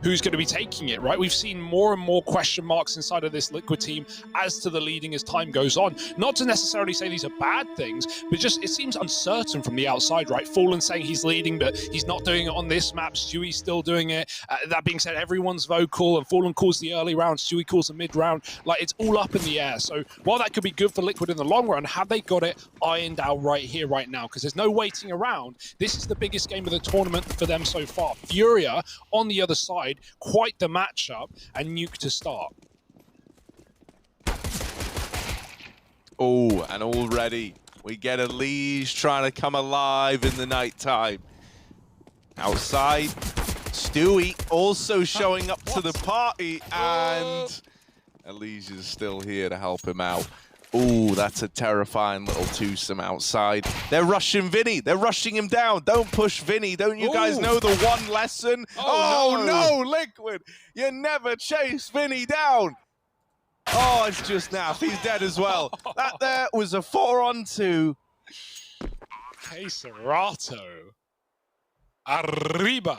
who's going to be taking it, right? We've seen more and more question marks inside of this Liquid team as to the leading as time goes on. Not to necessarily say these are bad things, but just it seems uncertain from the outside, right? Fallen saying he's leading, but he's not doing it on this map. Stewie's still doing it. That being said, everyone's vocal, and Fallen calls the early round, Stewie calls the mid round. Like, it's all up in the air. So while that could be good for Liquid in the long run, have they got it ironed out right here, right now? Because there's no waiting around. This is the biggest game of the tournament for them so far. FURIA on the other side, quite the matchup, and Nuke to start. Oh, and already we get Elise trying to come alive in the nighttime. Outside, Stewie also showing up to the party, and Elise is still here to help him out. Oh, that's a terrifying little twosome outside. They're rushing Vinny. They're rushing him down. Don't push Vinny. Don't you guys know the one lesson? Oh no, Liquid. You never chase Vinny down. Oh, it's just now. He's dead as well. That there was a 4-on-2. Hey, Serato. Arriba.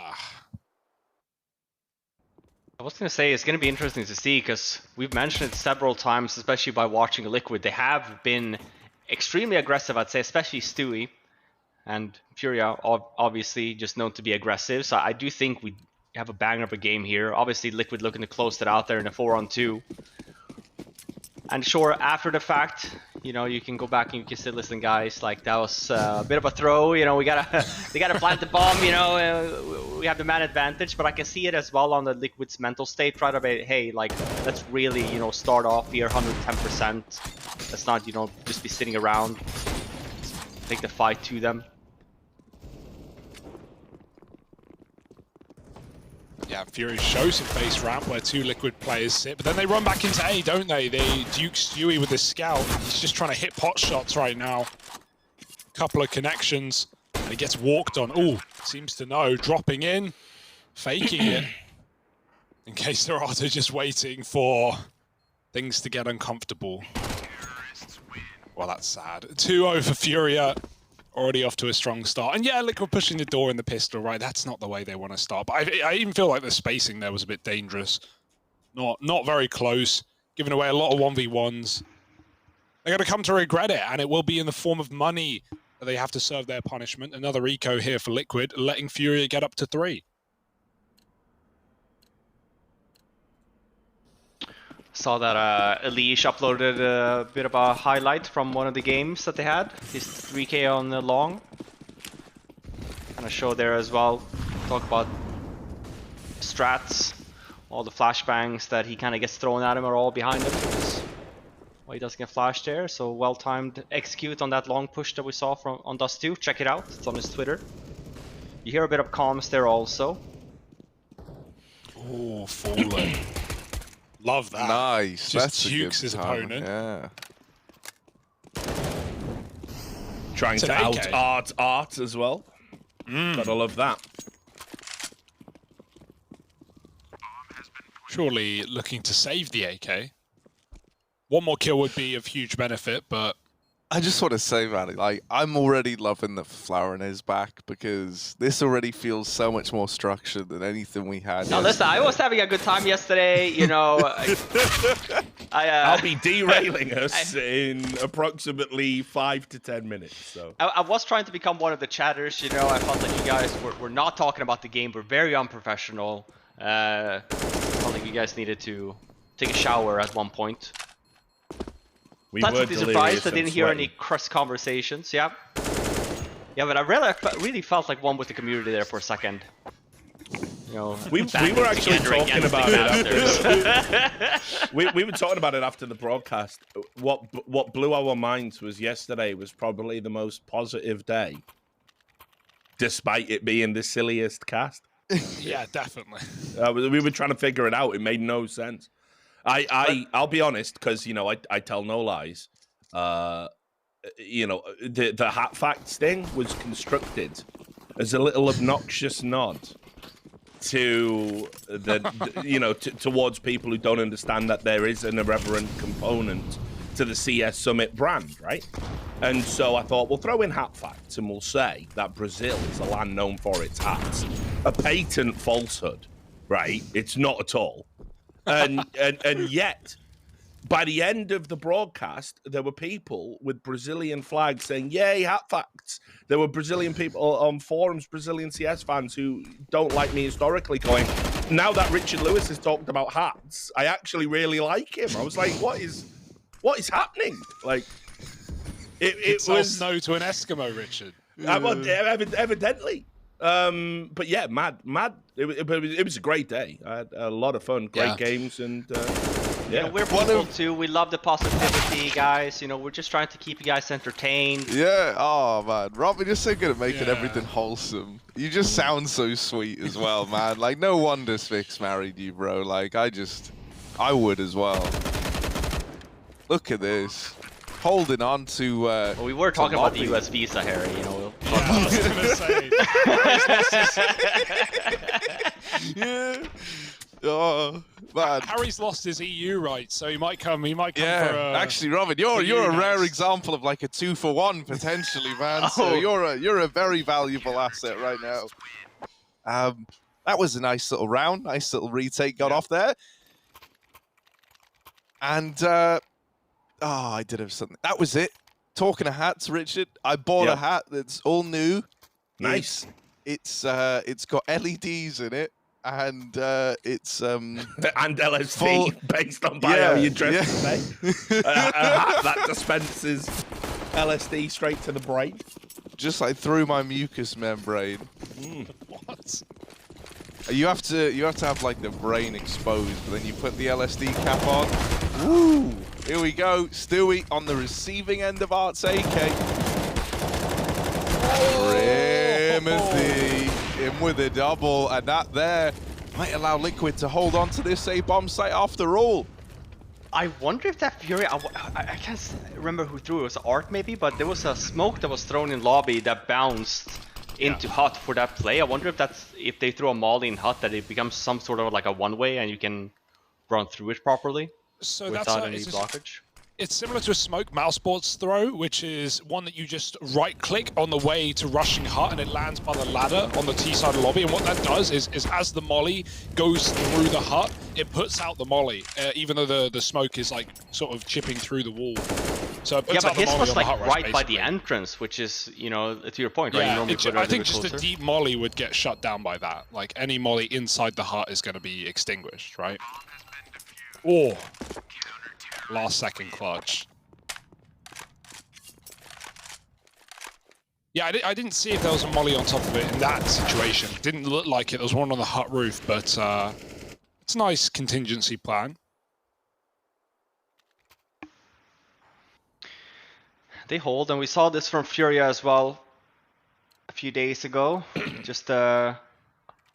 I was going to say it's going to be interesting to see, because we've mentioned it several times, especially by watching Liquid. They have been extremely aggressive, I'd say, especially Stewie. And FURIA, obviously, just known to be aggressive. So I do think we have a banger of a game here. Obviously, Liquid looking to close it out there in a 4-on-2. And sure, after the fact, you know, you can go back and you can say, listen, guys, like, that was a bit of a throw. You know, they gotta plant the bomb. You know, we have the man advantage. But I can see it as well on the Liquid's mental state, right? About, hey, like, let's really, you know, start off here 110%. Let's not, you know, just be sitting around. Take the fight to them. Yeah, FURIA shows some face ramp where two Liquid players sit, but then they run back into A, don't they? They Duke Stewie with his scout. He's just trying to hit pot shots right now. Couple of connections, and he gets walked on. Ooh, seems to know. Dropping in, faking it. In case Serato just waiting for things to get uncomfortable. Well, that's sad. 2-0 for FURIA. Already off to a strong start. And yeah, Liquid pushing the door in the pistol, right? That's not the way they want to start. But I even feel like the spacing there was a bit dangerous. Not very close. Giving away a lot of 1v1s. They're going to come to regret it, and it will be in the form of money that they have to serve their punishment. Another eco here for Liquid, letting FURIA get up to 3. Saw that Elish uploaded a bit of a highlight from one of the games that they had. His 3K on the long. Kind of show there as well. Talk about strats. All the flashbangs that he kind of gets thrown at him are all behind him. Why he doesn't get flashed there. So well-timed execute on that long push that we saw on Dust 2. Check it out. It's on his Twitter. You hear a bit of comms there also. Oh, Fallen. Love that. Nice. Just That's Dukes his opponent. Yeah. Trying to out art as well. Gotta love that. Surely looking to save the AK. One more kill would be of huge benefit, but I just want to say, man, like, I'm already loving that Flowerin is back, because this already feels so much more structured than anything we had. No, listen, I was having a good time yesterday, you know. I'll be derailing us in approximately 5 to 10 minutes. So I was trying to become one of the chatters, you know. I felt like you guys were not talking about the game. We're very unprofessional. I felt like you guys needed to take a shower at one point. we That's were what surprised I delirious didn't and hear any sweaty. cross conversations. Yeah, but I really felt like one with the community there for a second. You know, We were actually talking about it after. we were talking about it after the broadcast. What blew our minds was yesterday was probably the most positive day, despite it being the silliest cast. yeah, definitely. We were trying to figure it out. It made no sense. I'll be honest, because you know I tell no lies. You know, the hat facts thing was constructed as a little obnoxious nod to towards people who don't understand that there is an irreverent component to the CS Summit brand, right? And so I thought we'll throw in hat facts and we'll say that Brazil is a land known for its hats. A patent falsehood. right? It's not at all. And yet, by the end of the broadcast, there were people with Brazilian flags saying, "Yay, hat facts." There were Brazilian people on forums, Brazilian CS fans who don't like me historically, going, "Now that Richard Lewis has talked about hats, I actually really like him." I was like, "What is happening?" Like, it was no to an Eskimo, Richard. Evidently. But yeah, mad. It was a great day. I had a lot of fun, great games, and You know, we're people too. We love the positivity, guys. You know, we're just trying to keep you guys entertained. Yeah. Oh man, Robin, you're so good at making everything wholesome. You just sound so sweet as well, man. Like, no wonder Spix married you, bro. Like, I would as well. Look at this. Holding on to well, we were talking about the US visa, Harry, you know. I was gonna say. Yeah. Oh man. Harry's lost his EU rights, so he might come. He might come for actually, Robin, you're a rare example of like a 2-for-1 potentially, man. So you're a very valuable asset right now. That was a nice little round, nice little retake got off there, and I did have something. That was it. Talking of hats, Richard, I bought a hat that's all new. Nice. It's got LEDs in it, and it's and LSD based on bio you dress today. A hat that dispenses LSD straight to the brain, just like through my mucous membrane. What? You have to have like the brain exposed, but then you put the LSD cap on. Woo! Here we go, Stewie on the receiving end of Art's AK. Timothy in with a double, and that there might allow Liquid to hold on to this A-bomb site after all. I wonder if that Fury, I can't remember who threw it. It was Art maybe, but there was a smoke that was thrown in lobby that bounced into Hut for that play. I wonder if they throw a molly in Hut, that it becomes some sort of like a one-way and you can run through it properly. So without any blockage. It's similar to a smoke mousesports throw, which is one that you just right-click on the way to rushing Hut, and it lands by the ladder on the T side of the lobby. And what that does is as the molly goes through the Hut, it puts out the molly, even though the smoke is like sort of chipping through the wall. So it puts but out the his molly was on like the Hut right rush, by the entrance, which is, you know, to your point, right? You normally put it I think just closer. a deep molly would get shut down by that. Like any molly inside the Hut is going to be extinguished, right? Oh, last second clutch. Yeah, I didn't see if there was a molly on top of it in that situation. Didn't look like it. There was one on the Hut roof, but it's a nice contingency plan. They hold, and we saw this from FURIA as well a few days ago. Just a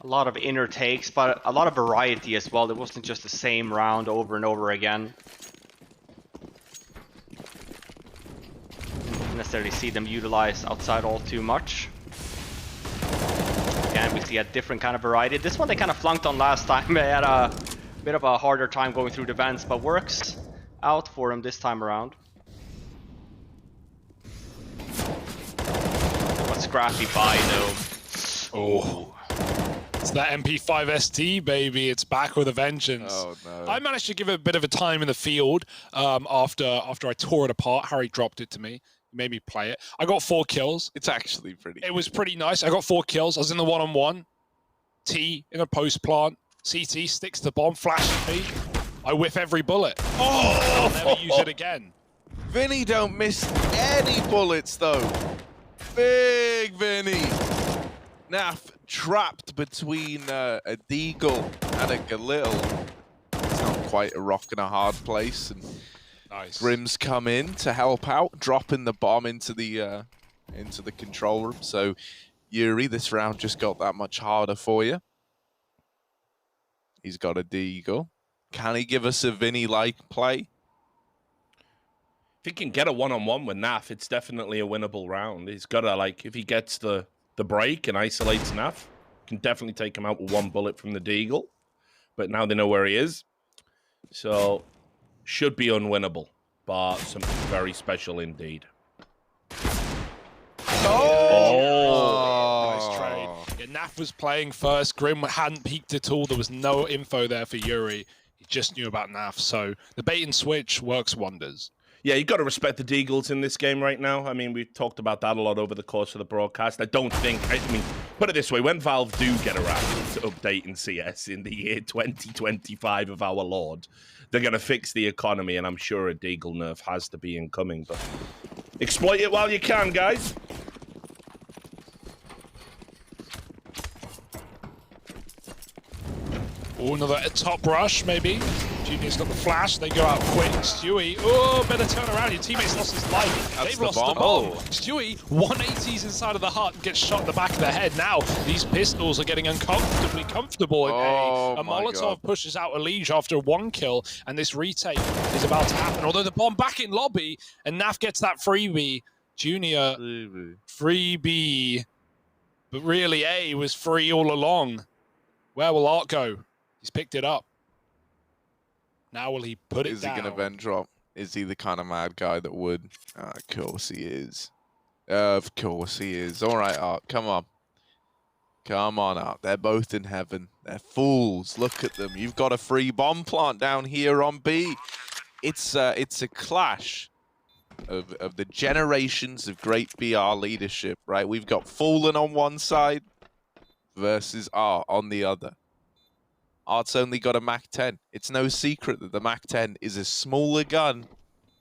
lot of inner takes, but a lot of variety as well. It wasn't just the same round over and over again. Didn't necessarily see them utilized outside all too much. Again, we see a different kind of variety. This one they kind of flunked on last time. They had a bit of a harder time going through the vents, but works out for them this time around. What scrappy buy though. Oh. It's that MP5 ST, baby. It's back with a vengeance. Oh, no. I managed to give it a bit of a time in the field after I tore it apart. Harry dropped it to me. He made me play it. I got 4 kills. It's actually pretty It was pretty nice. I got 4 kills. I was in the one-on-one. T in a post plant. CT sticks the bomb, flashes me. I whiff every bullet. Oh! I'll never use it again. Vinny don't miss any bullets though. Big Vinny. Naf trapped between a Deagle and a Galil. It's not quite a rock and a hard place. And Nice. Grimm's come in to help out, dropping the bomb into the control room. So Yuri, this round just got that much harder for you. He's got a Deagle. Can he give us a Vinny-like play? If he can get a one-on-one with Naf, it's definitely a winnable round. He's got to, like, if he gets the break and isolates Naf, can definitely take him out with 1 bullet from the Deagle. But now they know where he is. So, should be unwinnable, but something very special indeed. Oh! Nice trade. Yeah, Naf was playing first. Grim hadn't peeked at all. There was no info there for Yuri. He just knew about Naf. So the bait and switch works wonders. Yeah, you've got to respect the Deagles in this game right now. I mean, we've talked about that a lot over the course of the broadcast. I mean, put it this way, when Valve do get around to updating CS in the year 2025 of our Lord, they're going to fix the economy, and I'm sure a Deagle nerf has to be incoming. But exploit it while you can, guys. Oh, another top rush, maybe. Junior's got the flash. They go out quick. Stewie. Oh, better turn around. Your teammate's lost his life. They've lost the bomb. Stewie, 180s inside of the hut and gets shot in the back of the head. Now, these pistols are getting uncomfortably comfortable. A Molotov pushes out a Liege after 1 kill, and this retake is about to happen. Although the bomb back in lobby, and Naf gets that freebie. Junior, freebie. But really, A was free all along. Where will Art go? He's picked it up. Now will he put it down? Is he going to vent drop? Is he the kind of mad guy that would? Of course he is. Of course he is. All right, Art, come on. Come on, Art. They're both in heaven. They're fools. Look at them. You've got a free bomb plant down here on B. It's a clash of the generations of great BR leadership, right? We've got Fallen on one side versus Art on the other. Art's only got a MAC-10. It's no secret that the MAC-10 is a smaller gun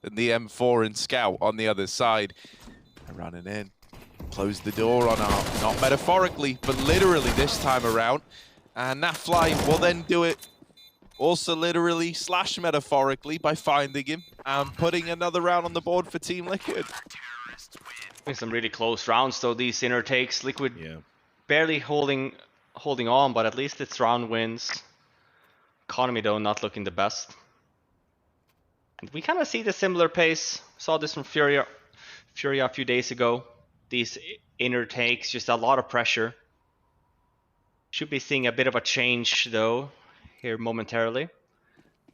than the M4 in Scout on the other side. They're running in. Close the door on Art. Not metaphorically, but literally this time around. And Nafly will then do it also literally / metaphorically by finding him and putting another round on the board for Team Liquid. Some really close rounds though, these inner takes. Liquid barely holding on, but at least it's round wins. Economy though not looking the best. And we kind of see the similar pace. Saw this from FURIA a few days ago. These inner takes, just a lot of pressure. Should be seeing a bit of a change though here momentarily.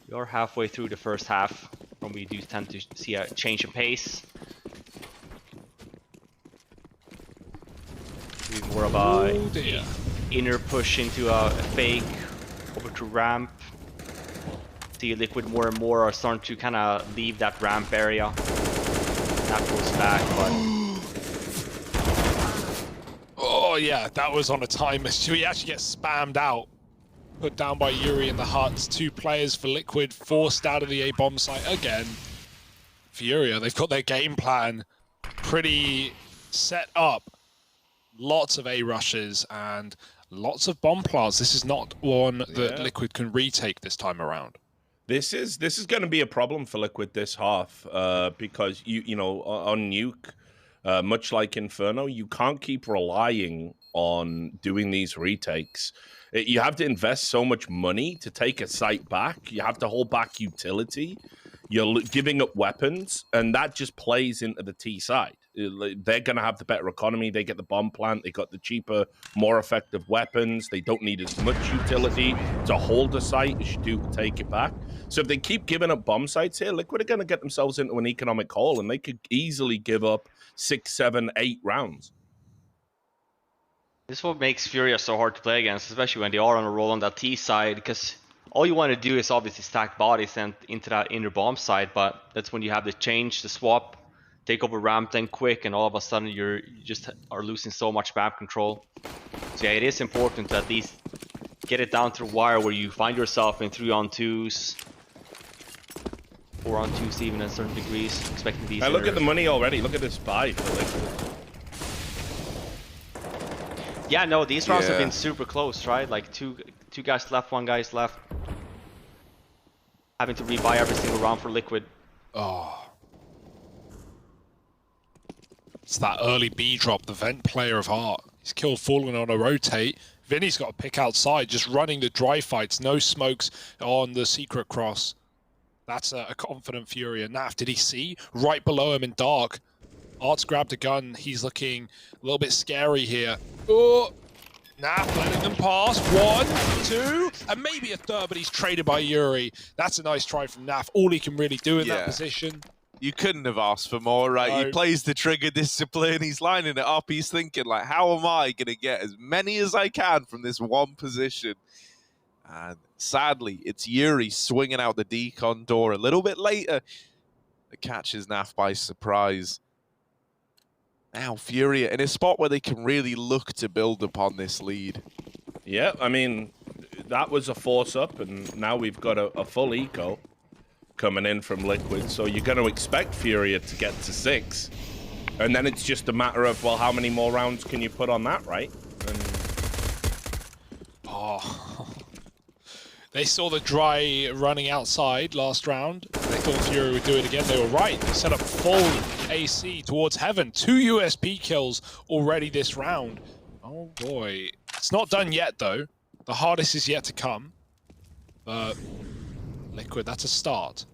We are halfway through the first half when we do tend to see a change in pace. More of a inner push into a fake over to ramp. See Liquid more and more are starting to kind of leave that ramp area. That goes back, but oh yeah, that was on a timer. Stewie actually gets spammed out. Put down by Yuri in the huts. 2 players for Liquid, forced out of the A bomb site again. FURIA, they've got their game plan pretty set up. Lots of A rushes and lots of bomb plants. This is not one that Liquid can retake this time around. This is going to be a problem for Liquid this half because you know on Nuke, much like Inferno, you can't keep relying on doing these retakes. You have to invest so much money to take a site back. You have to hold back utility. You're giving up weapons, and that just plays into the T side. They're going to have the better economy. They get the bomb plant. They got the cheaper, more effective weapons. They don't need as much utility to hold a site as you do to take it back. So if they keep giving up bomb sites here, Liquid are going to get themselves into an economic hole, and they could easily give up 6, 7, 8 rounds. this is what makes FURIA so hard to play against, especially when they are on a roll on that T side, because all you want to do is obviously stack bodies and into that inner bomb side, but that's when you have the change, the swap, take over ramp then quick, and all of a sudden you just are losing so much map control. So yeah, it is important to at least get it down to the wire where you find yourself in 3-on-2s, 4-on-2s even at certain degrees, expecting these. Now look at the money already. Look at this buy for Liquid. Yeah, no, these rounds have been super close, right? Like two guys left, 1 guy's left. Having to rebuy every single round for Liquid. Oh. It's that early B drop, the vent player of heart. He's killed Fallen on a rotate. Vinny's got a pick outside, just running the dry fights. No smokes on the secret cross. That's a confident FURIA. Naf, did he see? Right below him in dark. Art's grabbed a gun. He's looking a little bit scary here. Oh, Naf letting them pass. 1, 2, and maybe a third, but he's traded by Yuri. That's a nice try from Naf. All he can really do in that position. You couldn't have asked for more, right? No. He plays the trigger discipline. He's lining it up. He's thinking, like, how am I going to get as many as I can from this one position? And sadly, it's Yuri swinging out the decon door a little bit later. It catches NAF by surprise. Now Furia in a spot where they can really look to build upon this lead. Yeah, I mean, that was a force up, and now we've got a full eco coming in from Liquid, so you're going to expect Furia to get to 6. And then it's just a matter of, well, how many more rounds can you put on that, right? And... Oh. They saw the dry running outside last round. They thought Fury would do it again. They were right. They set up full AC towards heaven. 2 USP kills already this round. Oh boy. It's not done yet though. The hardest is yet to come. But Liquid, that's a start.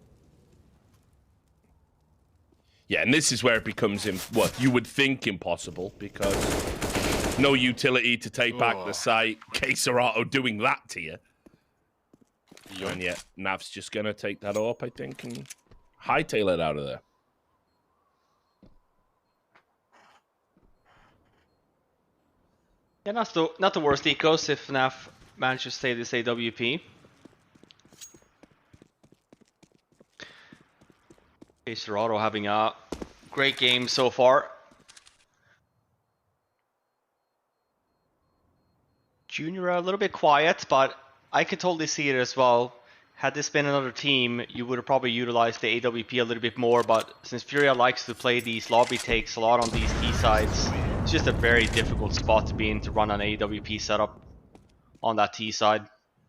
Yeah, and this is where it becomes, what you would think impossible, because no utility to take back the site. Queserato doing that to you. And yet, Nav's just going to take that up, I think, and hightail it out of there. Yeah, not the worst ecos if NAF manages to stay this AWP. Queserato having a great game so far. Junior a little bit quiet, but I could totally see it as well. Had this been another team, you would have probably utilized the AWP a little bit more, but since Furia likes to play these lobby takes a lot on these T sides, it's just a very difficult spot to be in to run an AWP setup on that T side.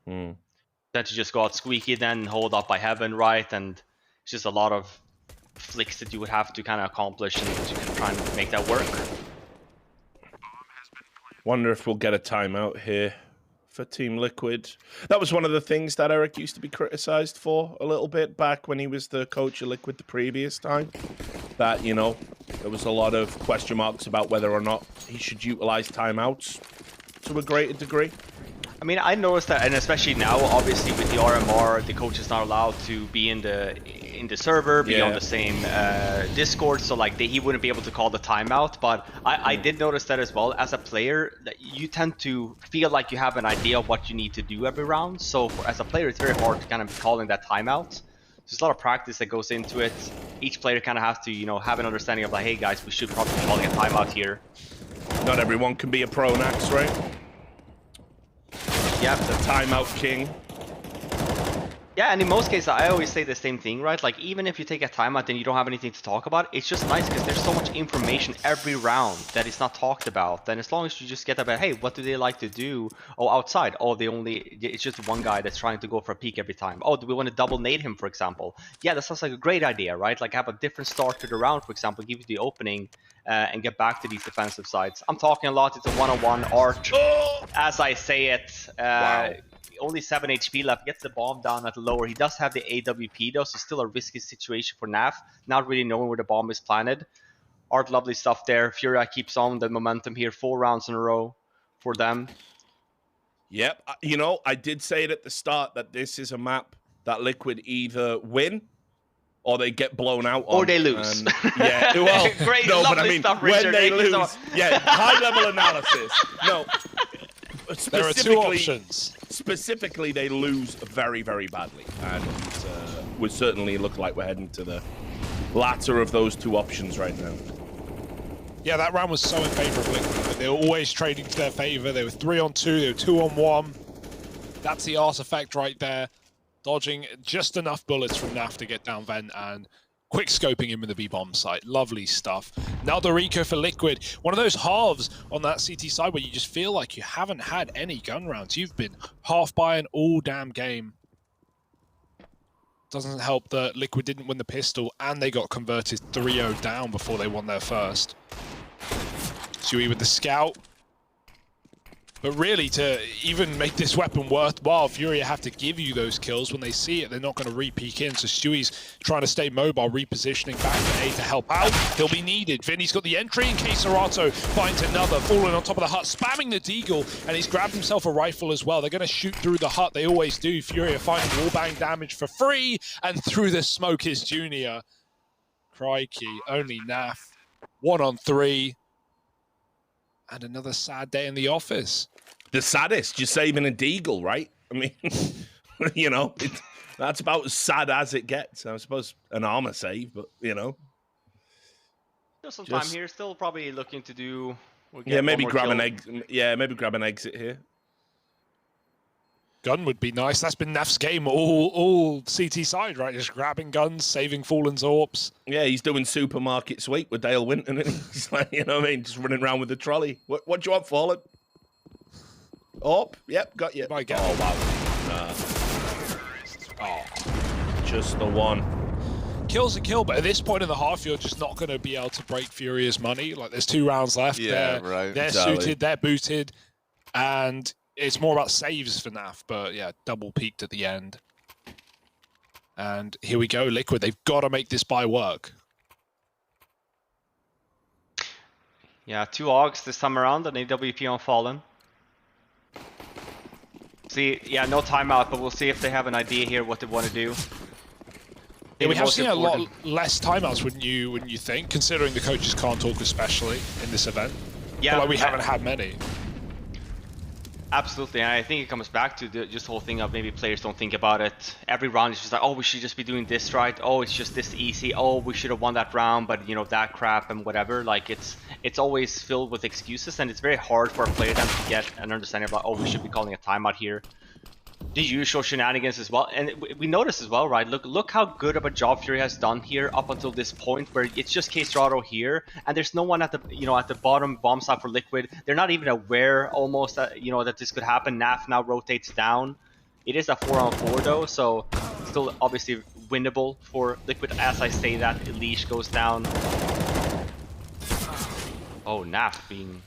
Then to just go out squeaky, then hold up by heaven, right? And it's just a lot of flicks that you would have to kind of accomplish and to try and make that work. Wonder if we'll get a timeout here for Team Liquid. That was one of the things that Eric used to be criticized for a little bit back when he was the coach of Liquid the previous time. That, you know, there was a lot of question marks about whether or not he should utilize timeouts to a greater degree. I mean, I noticed that, and especially now, obviously with the RMR, the coach is not allowed to be in the server, be on the same Discord, so like he wouldn't be able to call the timeout. But I did notice that as well. As a player, that you tend to feel like you have an idea of what you need to do every round. So as a player, it's very hard to kind of be calling that timeout. There's a lot of practice that goes into it. Each player kind of has to, you know, have an understanding of like, hey guys, we should probably be calling a timeout here. Not everyone can be a pro Nax, right? Yeah, the timeout king. Yeah, and in most cases, I always say the same thing, right? Like, even if you take a timeout and you don't have anything to talk about, it's just nice because there's so much information every round that is not talked about. And as long as you just get about, hey, what do they like to do? Oh, outside. Oh, it's just one guy that's trying to go for a peek every time. Oh, do we want to double nade him, for example? Yeah, that sounds like a great idea, right? Like, have a different start to the round, for example, give you the opening and get back to these defensive sides. I'm talking a lot. It's a one-on-one art. As I say it, Wow. Only 7 HP left, gets the bomb down at the lower. He does have the AWP though, so still a risky situation for NAF, not really knowing where the bomb is planted. Art, lovely stuff there. Furia keeps on the momentum here, 4 rounds in a row for them. Yep, you know, I did say it at the start that this is a map that Liquid either win or they get blown out on. Or they lose. And, yeah, well, great, no, lovely but I mean, stuff, when Richard. they lose, yeah, high-level analysis. No, There are 2 options. Specifically, they lose very, very badly. And we certainly look like we're heading to the latter of those 2 options right now. Yeah, that round was so in favor of Liquid. They were always trading to their favor. They were 3-on-2, they were 2-on-1. That's the artifact right there. Dodging just enough bullets from NAF to get down vent and quick scoping him in the B-bomb site. Lovely stuff. Another eco for Liquid. One of those halves on that CT side where you just feel like you haven't had any gun rounds. You've been half buying all damn game. Doesn't help that Liquid didn't win the pistol and they got converted 3-0 down before they won their first. Sui with the scout. But really, to even make this weapon worthwhile, Furia have to give you those kills. When they see it, they're not going to re-peek in. So Stewie's trying to stay mobile, repositioning back to A to help out. He'll be needed. Vinny's got the entry, and Queserato finds another, falling on top of the hut, spamming the deagle, and he's grabbed himself a rifle as well. They're going to shoot through the hut. They always do. Furia finding wallbang damage for free, and through the smoke is Junior. Crikey, only Naf. 1 on 3. And another sad day in the office. The saddest, you're saving a deagle, right? I mean, you know, that's about as sad as it gets. I suppose an armor save, but, you know. Still some time here. Still probably looking to do... Yeah, maybe grab an exit. Yeah, maybe grab an exit here. Gun would be nice. That's been Naf's game all CT side, right? Just grabbing guns, saving Fallen's AWPs. Yeah, he's doing supermarket sweep with Dale Winton, and he's like, you know what I mean? Just running around with the trolley. What do you want, Fallen? AWP? Yep, got you. Might get oh, wow. Oh, just the one. Kill's a kill, but at this point in the half, you're just not going to be able to break Furia's money. Like, there's 2 rounds left. Yeah, right. They're suited, they're booted, and it's more about saves for Naf, but yeah, double peaked at the end. And here we go, Liquid. They've got to make this buy work. Yeah, 2 AUGs this time around, an AWP on Fallen. See, yeah, no timeout, but we'll see if they have an idea here what they want to do. Yeah, we have seen a lot less timeouts, wouldn't you think, considering the coaches can't talk especially in this event? Yeah, like we haven't had many. Absolutely, and I think it comes back to just the whole thing of maybe players don't think about it. Every round is just like, oh, we should just be doing this right. Oh, it's just this easy. Oh, we should have won that round, but you know, that crap and whatever. Like it's always filled with excuses, and it's very hard for a player then to get an understanding about, oh, we should be calling a timeout here. The usual shenanigans as well, and we notice as well, right? Look how good of a job Fury has done here up until this point, where it's just K-Strato here, and there's no one at the at the bottom bomb side for Liquid. They're not even aware almost that that this could happen. Naf now rotates down. It is a 4-on-4 though, so still obviously winnable for Liquid. As I say that, Leash goes down. Oh, Naf being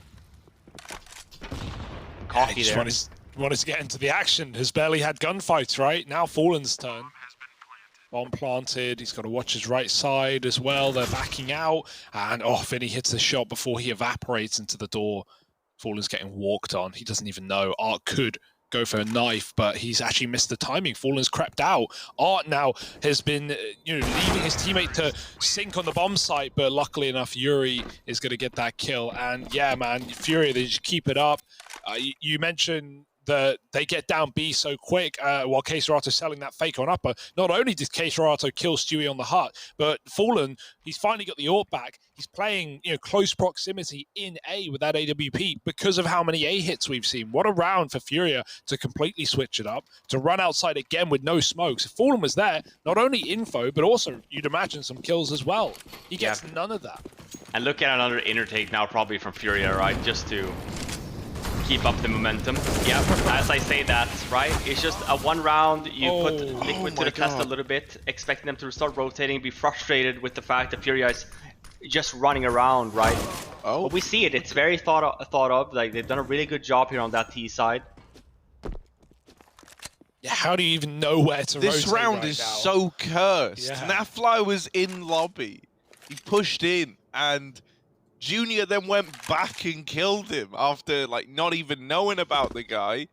cocky there. Wanted to get into the action, has barely had gunfights, right? Now Fallen's turn. Bomb planted, he's got to watch his right side as well. They're backing out, and Finny hits the shot before he evaporates into the door. Fallen's getting walked on. He doesn't even know. Art could go for a knife, but he's actually missed the timing. Fallen's crept out. Art now has been, leaving his teammate to sink on the bomb site, but luckily enough, Yuri is going to get that kill. And yeah, man, Furia, they just keep it up. You mentioned that they get down B so quick while K-Strato selling that fake on upper. Not only did K-Strato kill Stewie on the hut, but Fallen, he's finally got the AWP back. He's playing close proximity in A with that AWP because of how many A hits we've seen. What a round for Furia to completely switch it up, to run outside again with no smokes. If Fallen was there, not only info, but also you'd imagine some kills as well. He gets none of that. And look at another inner take now probably from Furia, right? Just to keep up the momentum. Yeah, as I say that, right? It's just a 1 round, you put Liquid to the test a little bit, expecting them to start rotating, be frustrated with the fact that Furia is just running around, right? Oh. But we see it, it's very thought of, like they've done a really good job here on that T side. Yeah, how do you even know where to rotate This round right is now? so cursed. Yeah. Nafly was in lobby. He pushed in, and Junior then went back and killed him after not even knowing about the guy.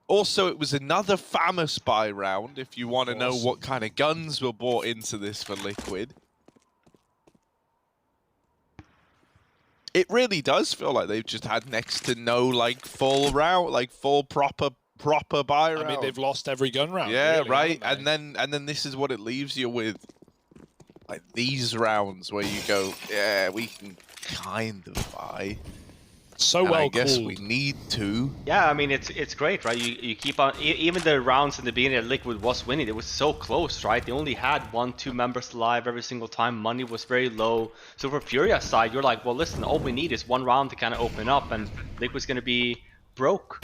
Also, it was another famous buy round, if you want to know what kind of guns were bought into this for Liquid. It really does feel like they've just had next to no full round, full proper buy round. I mean, they've lost every gun round. Yeah, really, right. haven't they? And then this is what it leaves you with. These rounds where you go, yeah, we can kind of buy. So well I guess called. we need to. Yeah, I mean, it's great, right? You keep on, even the rounds in the beginning that Liquid was winning, it was so close, right? They only had 1-2 members alive every single time. Money was very low. So for Furia's side, you're like, well, listen, all we need is 1 round to kind of open up, and Liquid's going to be broke.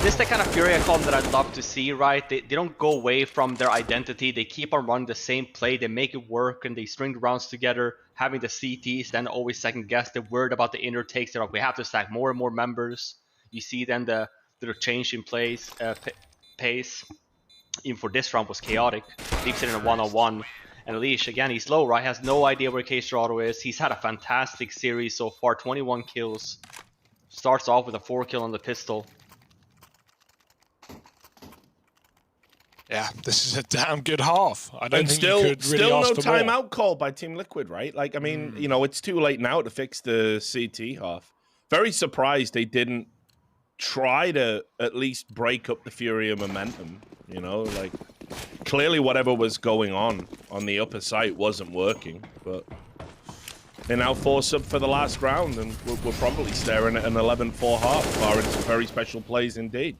This is the kind of Furia comp that I'd love to see, right? They don't go away from their identity. They keep on running the same play. They make it work, and they string the rounds together, having the CTs, then always second guess. They're worried about the inner takes. They're like, we have to stack more and more members. You see then the change in pace. Even for this round was chaotic. Leaves it in a 1-on-1. And Leash, again, he's low, right? Has no idea where K-Strato is. He's had a fantastic series so far, 21 kills. Starts off with a 4 kill on the pistol. Yeah, this is a damn good half. I don't And think still, you could really still ask no for more. timeout call by Team Liquid, right? Like, I mean, you know, it's too late now to fix the CT half. Very surprised they didn't try to at least break up the FURIA momentum. You know, like clearly whatever was going on the upper site wasn't working, but they now force up for the last round, and we're probably staring at an 11-4 half, barring some very special plays indeed.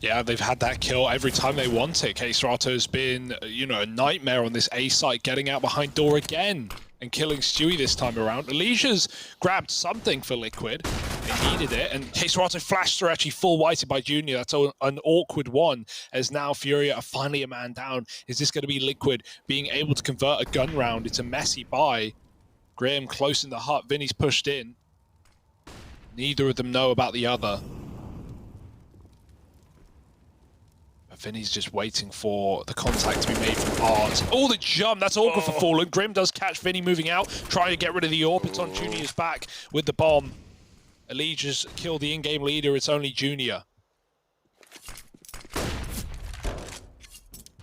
Yeah, they've had that kill every time they want it. K-Strato's been, you know, a nightmare on this A site, getting out behind door again and killing Stewie this time around. Alicia's grabbed something for Liquid. They needed it, and K-Strato flashed through, actually full whited by Junior. That's an awkward one, as now FURIA are finally a man down. Is this going to be Liquid being able to convert a gun round? It's a messy buy. Graham close in the hut. Vinny's pushed in. Neither of them know about the other. Vinny's just waiting for the contact to be made from Art. Oh, the jump! That's awkward for Fallen. Grim does catch Vinny moving out, trying to get rid of the AWP. It's on Junior's back with the bomb. Allegia's killed the in-game leader. It's only Junior.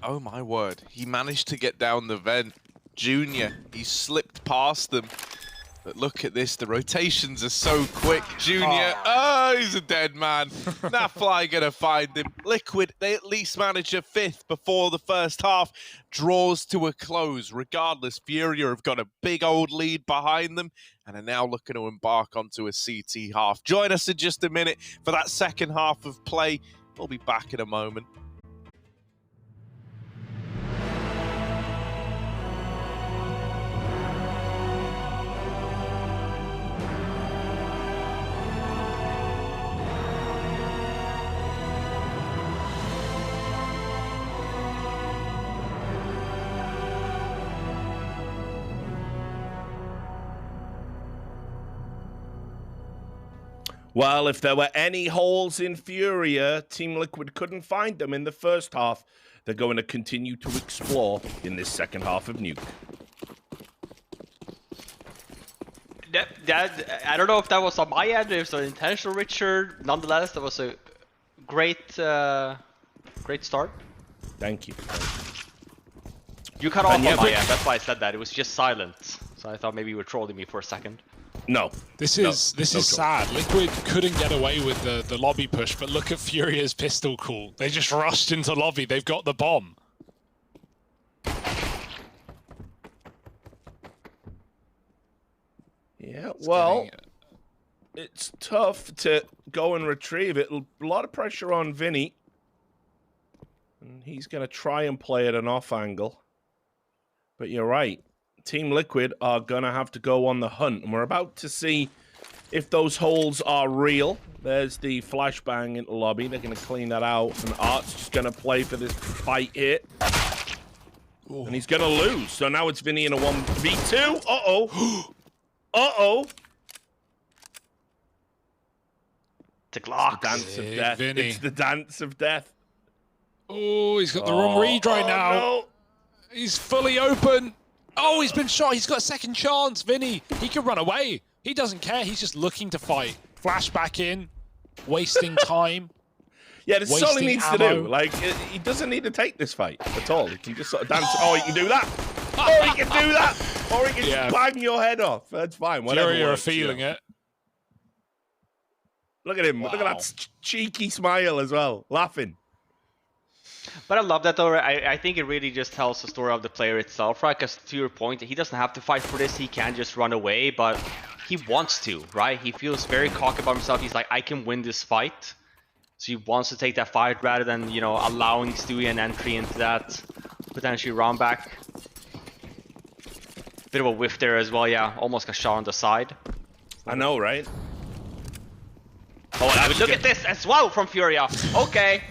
Oh my word. He managed to get down the vent. Junior, he slipped past them. But look at this, the rotations are so quick. Junior, oh, he's a dead man. That fly gonna find him. Liquid, they at least manage a fifth before the first half draws to a close. Regardless, FURIA have got a big old lead behind them and are now looking to embark onto a CT half. Join us in just a minute for that second half of play. We'll be back in a moment. Well, if there were any holes in FURIA, Team Liquid couldn't find them in the first half. They're going to continue to explore in this second half of Nuke. I don't know if that was on my end, if it was an intentional, Richard. Nonetheless, that was a great, great start. Thank you. You cut off on yeah, my end, that's why I said that. It was just silence. So I thought maybe you were trolling me for a second. No. This is sad. Liquid couldn't get away with the lobby push, but look at FURIA's pistol call. They just rushed into lobby. They've got the bomb. Yeah, well, it's tough to go and retrieve it. A lot of pressure on Vinny. And he's going to try and play at an off angle. But you're right. Team Liquid are going to have to go on the hunt. And we're about to see if those holes are real. There's the flashbang into lobby. They're going to clean that out. And Art's just going to play for this fight hit. Ooh. And he's going to lose. So now it's Vinny in a 1v2. Uh-oh. Uh-oh. The Glock. Dance of death. Vinny. It's the dance of death. Oh, he's got the wrong read right now. No. He's fully open. Oh, he's been shot. He's got a second chance. Vinny, he can run away. He doesn't care. He's just looking to fight. Flash back in, wasting time. Yeah, this is all he needs to do. Like, he doesn't need to take this fight at all. He can just sort of dance. Oh, he can do that. Or he can do that. Or he can just bang your head off. That's fine. Whatever. You're feeling it. Look at him. Wow. Look at that cheeky smile as well. Laughing. But I love that though. I think it really just tells the story of the player itself, right? Because to your point, he doesn't have to fight for this. He can just run away, but he wants to, right? He feels very cocky about himself. He's like, I can win this fight. So he wants to take that fight rather than, you know, allowing Stewie an entry into that potentially round back. Bit of a whiff there as well, yeah. Almost got shot on the side. I know, right? Oh, and look at this as well from FURIA. Okay.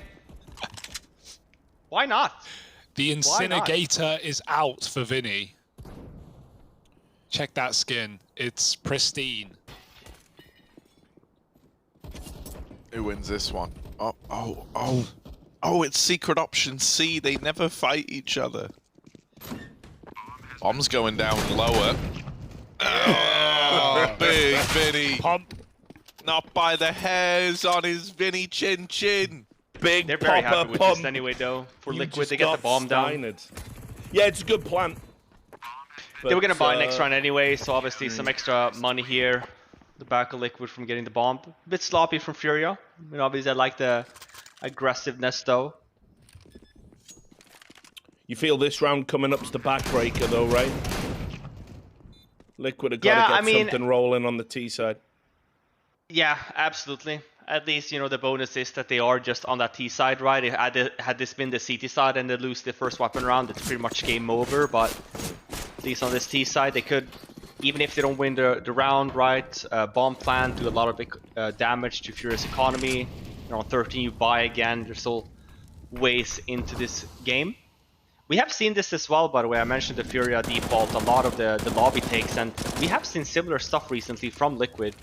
Why not? The Incinerator is out for Vinny. Check that skin. It's pristine. Who wins this one? Oh, it's secret option C. They never fight each other. Bomb's going down lower. Oh, big Vinny. Pump. Not by the hairs on his Vinny chin chin. Big They're very popper happy with pump. this anyway, though. For You Liquid, just they get the got bomb down. steinered. Yeah, it's a good plan. They were going to buy But, next round anyway, so obviously some extra money here. The back of Liquid from getting the bomb. A bit sloppy from FURIA. I mean, obviously I like the aggressiveness, though. You feel this round coming up's the backbreaker, though, right? Liquid have got to get something rolling on the T side. Yeah, absolutely. At least, you know, the bonus is that they are just on that T side, right? Had this been the CT side and they lose the first weapon round, it's pretty much game over. But at least on this T side, they could, even if they don't win the round, right? Bomb plant, do a lot of big, damage to FURIA's economy. You know, on 13 you buy again. There's still ways into this game. We have seen this as well, by the way. I mentioned the FURIA default, a lot of the lobby takes, and we have seen similar stuff recently from Liquid.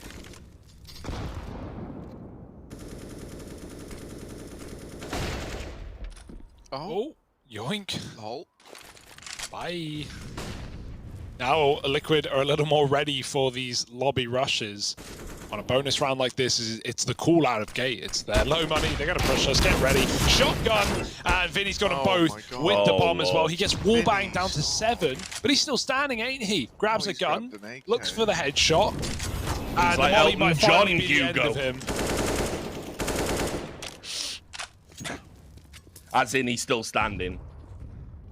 Oh, yoink. Oh. Bye. Now Liquid are a little more ready for these lobby rushes. On a bonus round like this, it's the call out of gate. It's their low money. They're going to push us. Get ready. Shotgun. And Vinny's got them both with the bomb as well. He gets wallbanged down to 7, but he's still standing, ain't he? Grabs a gun, looks for the headshot. And like the molly might Elton finally John, be the end Hugo. of him. As in, he's still standing.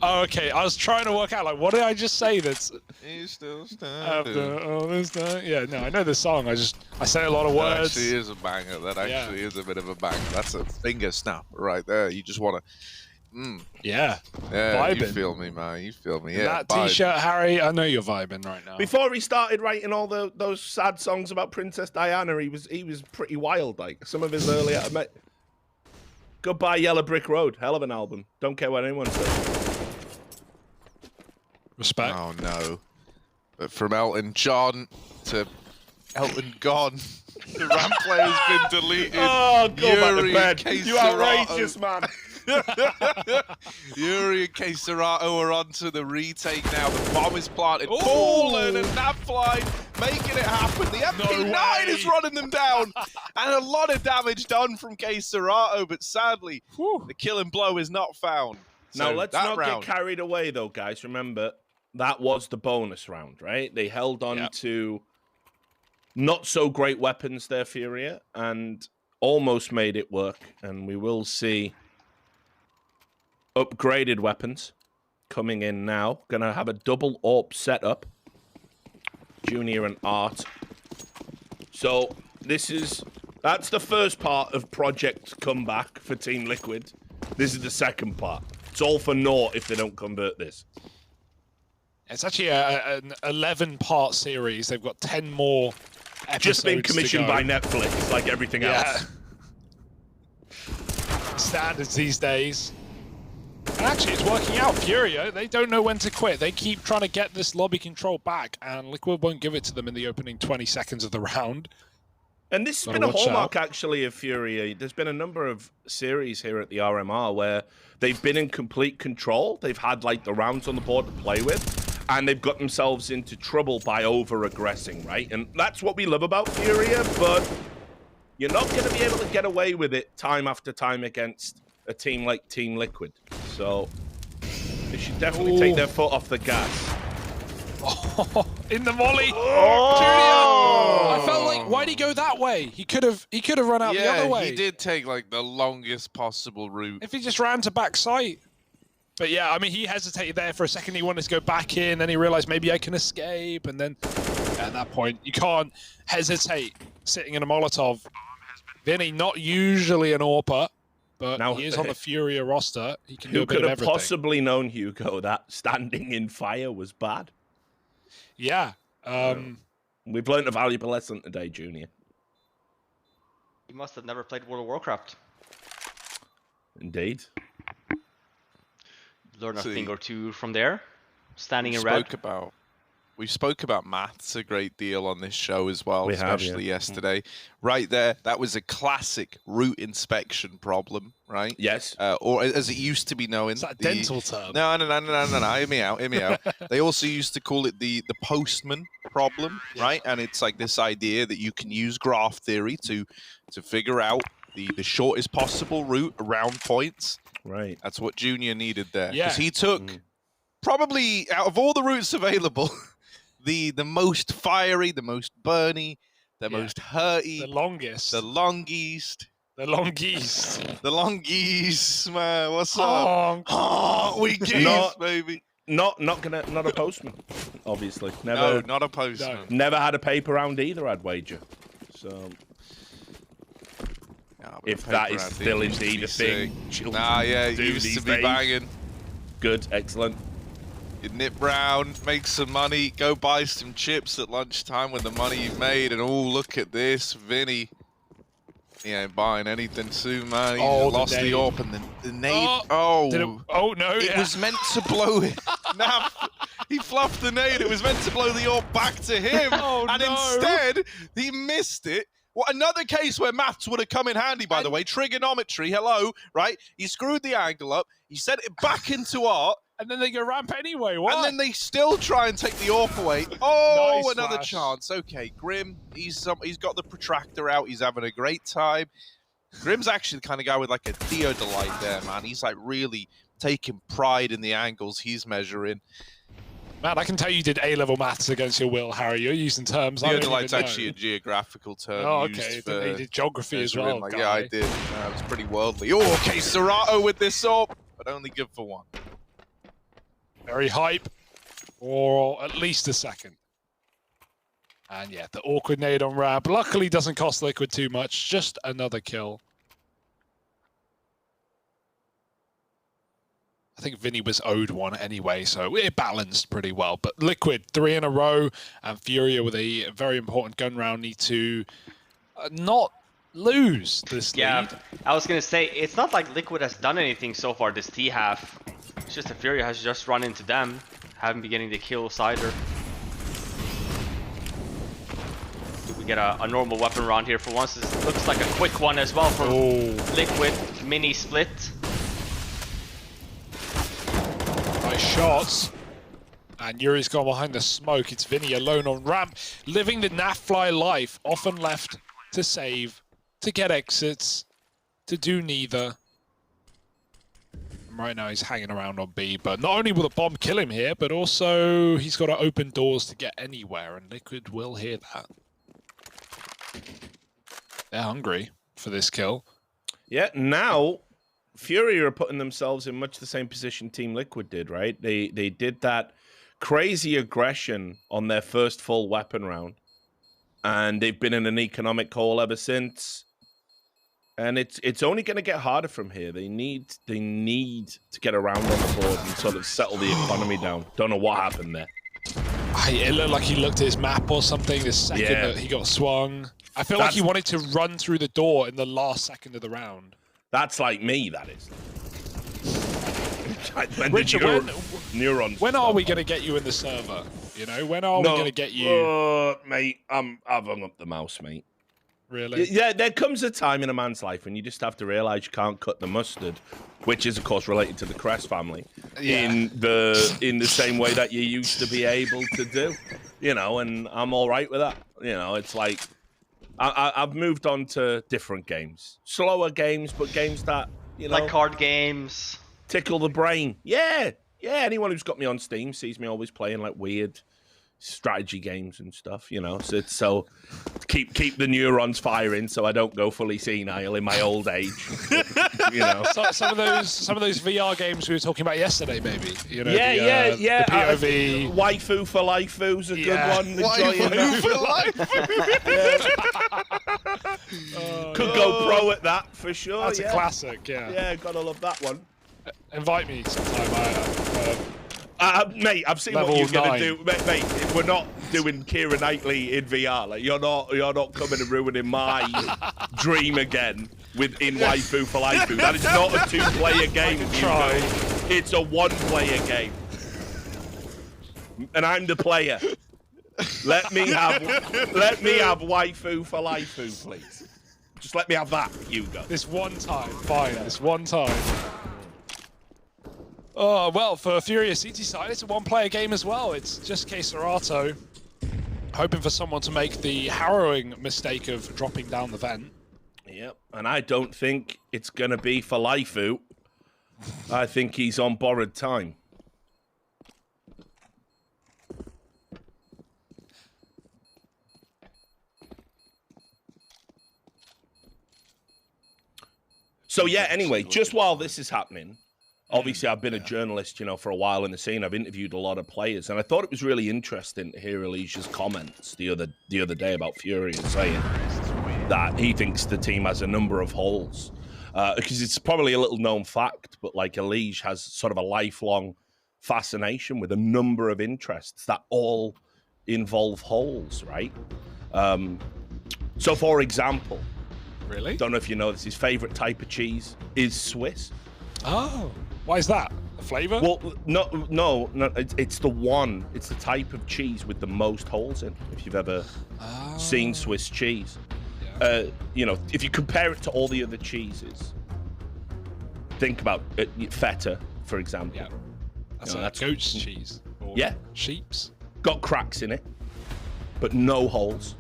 Oh, okay, I was trying to work out, like, what did I just say that's... He's still After standing. all this time? Yeah, no, I know the song, I say a lot of That words. actually is a banger. That actually is a bit of a banger. That's a finger snap right there. You just want to... Yeah, Yeah, you vibing. feel me, man. You feel me. And Yeah, that t-shirt, Harry, I know you're vibing right now. Before he started writing all those sad songs about Princess Diana, he was pretty wild. Like some of his earlier, Goodbye Yellow Brick Road, hell of an album. Don't care what anyone says. Respect. Oh no! But from Elton John to Elton gone, the ramp play has been deleted. Oh, go back to Yuri bed. K. You outrageous man. Yuri and Keserato are onto the retake now. The bomb is planted. Ooh. Poland and Napfly making it happen. The MP9 is running them down. And a lot of damage done from Keserato, but sadly, the killing blow is not found. Now, So let's that not round, get carried away, though, guys. Remember, that was the bonus round, right? They held on to not so great weapons there, FURIA, and almost made it work. And we will see upgraded weapons coming in now. Gonna have a double AWP setup. Junior and Art. So that's the first part of Project Comeback for Team Liquid. This is the second part. It's all for naught if they don't convert this. It's actually an 11-part series. They've got 10 more episodes. Just been commissioned to go. by Netflix, like everything else. Standards these days. And actually, it's working out. FURIA, they don't know when to quit. They keep trying to get this lobby control back, and Liquid won't give it to them in the opening 20 seconds of the round. And this has Gotta been a watch hallmark, out. actually, of FURIA. There's been a number of series here at the RMR where they've been in complete control. They've had, like, the rounds on the board to play with, and they've got themselves into trouble by over-aggressing, right? And that's what we love about FURIA, but you're not going to be able to get away with it time after time against a team like Team Liquid. So they should definitely take their foot off the gas. Oh, in the volley. Oh! Junior! I felt like, why'd he go that way? He could have run out the other way. he did take like the longest possible route. If he just ran to back sight. But yeah, I mean, he hesitated there for a second. He wanted to go back in, then he realized maybe I can escape. And then at that point, you can't hesitate sitting in a Molotov. Vinny, not usually an AWPer, but Now, he is on the FURIA roster. He can do Who a bit could of have everything. possibly known, Hugo, that standing in fire was bad? Yeah. We've learned a valuable lesson today, Junior. You must have never played World of Warcraft. Indeed. Learn a See, thing or two from there. Standing We in red. spoke about maths a great deal on this show as well, We have, especially yeah. yesterday. Right there, that was a classic route inspection problem, right? Yes. Or as it used to be known. It's that dental term. No. Hear me out. They also used to call it the postman problem, right? And it's like this idea that you can use graph theory to figure out the shortest possible route around points. Right. That's what Junior needed there. Yeah. Because he took probably, out of all the routes available, the most fiery, the most burny, the most hurty, The longest. the longest. The longest. The longies, man. What's up? Honk. Oh, we geese, baby. Not a postman, obviously. No, Never, not a postman. never had a paper round either, I'd wager. So, Nah, but if the that paper is round still used to indeed be a thing, sick. children Nah, yeah, it do used these to be days. banging. Good, excellent. You nip round, make some money, go buy some chips at lunchtime with the money you've made, and oh, look at this, Vinny. He ain't buying anything soon, man. He lost the nade. AWP, and the nade. Oh, Did it, oh no! it was meant to blow it. Nah, he fluffed the nade. It was meant to blow the AWP back to him, Oh, and no. instead he missed it. Well, another case where maths would have come in handy, by the way. Trigonometry, hello, right? He screwed the angle up. He sent it back into art. And then they go ramp anyway. What? And then they still try and take the AWP away. Oh, Nice another flash. chance. Okay, Grim, he's got the protractor out. He's having a great time. Grim's actually the kind of guy with like a theodolite there, man. He's like really taking pride in the angles he's measuring. Man, I can tell you did A-level maths against your will, Harry. You're using terms I don't Theodolite's even know. actually a geographical term Oh, used okay. for Then they did geography as measuring, well, like, guy. yeah, I did. It was pretty worldly. Oh, okay, Serato with this AWP, but only good for one. Very hype, or at least a second. And yeah, the awkward nade on ramp. Luckily doesn't cost Liquid too much. Just another kill. I think Vinny was owed one anyway, so it balanced pretty well. But Liquid, 3 in a row, and Furia with a very important gun round need to not lose this lead. I was gonna say, it's not like Liquid has done anything so far this T half. It's just that Furia has just run into them, haven't been getting the kills either. We get a normal weapon round here for once. This looks like a quick one as well for Liquid. Mini split. Nice shots. And Yuri's gone behind the smoke. It's Vinny alone on ramp, living the Nafly life, often left to save, to get exits, to do neither. Right now he's hanging around on B, but not only will the bomb kill him here, but also he's got to open doors to get anywhere, and Liquid will hear that. They're hungry for this kill. Yeah, now Furia are putting themselves in much the same position Team Liquid did, right? They did that crazy aggression on their first full weapon round, and they've been in an economic hole ever since. And it's only going to get harder from here. They need to get around on the board and sort of settle the economy down. Don't know what happened there. It looked like he looked at his map or something the second that he got swung. I feel like he wanted to run through the door in the last second of the round. That's like me, that is. Richard, neurons. When are we going to get you in the server? You know, when are we going to get you? Mate, I've hung up the mouse, mate. Really? Yeah, there comes a time in a man's life when you just have to realize you can't cut the mustard, which is of course related to the Crest family, in the same way that you used to be able to do, you know. And I'm all right with that. You know, it's like I've moved on to different games, slower games, but games that like card games, tickle the brain. Yeah. Anyone who's got me on Steam sees me always playing like weird strategy games and stuff, you know. So keep the neurons firing, so I don't go fully senile in my old age. You know, some of those VR games we were talking about yesterday, maybe. You know, yeah. The POV. Waifu for Life's a good one. Waifu for Life. Could go pro at that for sure. That's a classic. Yeah, gotta love that one. Invite me sometime. Mate, I've seen what you're gonna do. Mate, we're not doing Keira Knightley in VR. Like, you're not coming and ruining my dream again in Waifu for Laifu. That is not a 2-player game. It's a 1-player game, and I'm the player. Let me have Waifu for Laifu, please. Just let me have that, Hugo. This one time, fine. This one time. Oh, well, for Furia CT side, it's a 1-player game as well. It's just Serato hoping for someone to make the harrowing mistake of dropping down the vent. Yep, and I don't think it's going to be for Laifu. I think he's on borrowed time. So yeah, anyway, just while this is happening, obviously I've been a journalist, you know, for a while in the scene. I've interviewed a lot of players, and I thought it was really interesting to hear Alicia's comments the other day about FURIA saying that he thinks the team has a number of holes. Because it's probably a little known fact, but like Elige has sort of a lifelong fascination with a number of interests that all involve holes, right? So for example, Really? don't know if you know this, his favorite type of cheese is Swiss. Oh, why is that? The flavor? Well, no, it's the type of cheese with the most holes in, if you've ever seen Swiss cheese. Yeah. You know, if you compare it to all the other cheeses, think about feta, for example. Yeah. That's You know, that's goat's cheese. Or Yeah. Sheep's. Got cracks in it, but no holes.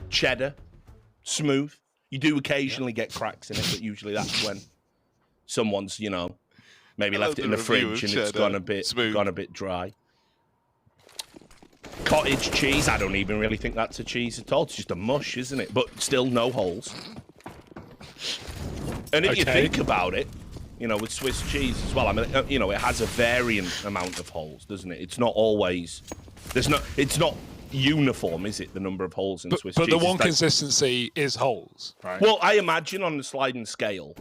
Cheddar, smooth. You do occasionally get cracks in it, but usually that's when someone's, you know, maybe left it in the fridge and it's gone a bit dry. Cottage cheese, I don't even really think that's a cheese at all. It's just a mush, isn't it? But still no holes. And if you think about it, you know, with Swiss cheese as well, I mean, you know, it has a varying amount of holes, doesn't it? It's not always, it's not uniform, is it, the number of holes in Swiss cheese? But the one consistency is holes, right? Well, I imagine on the sliding scale,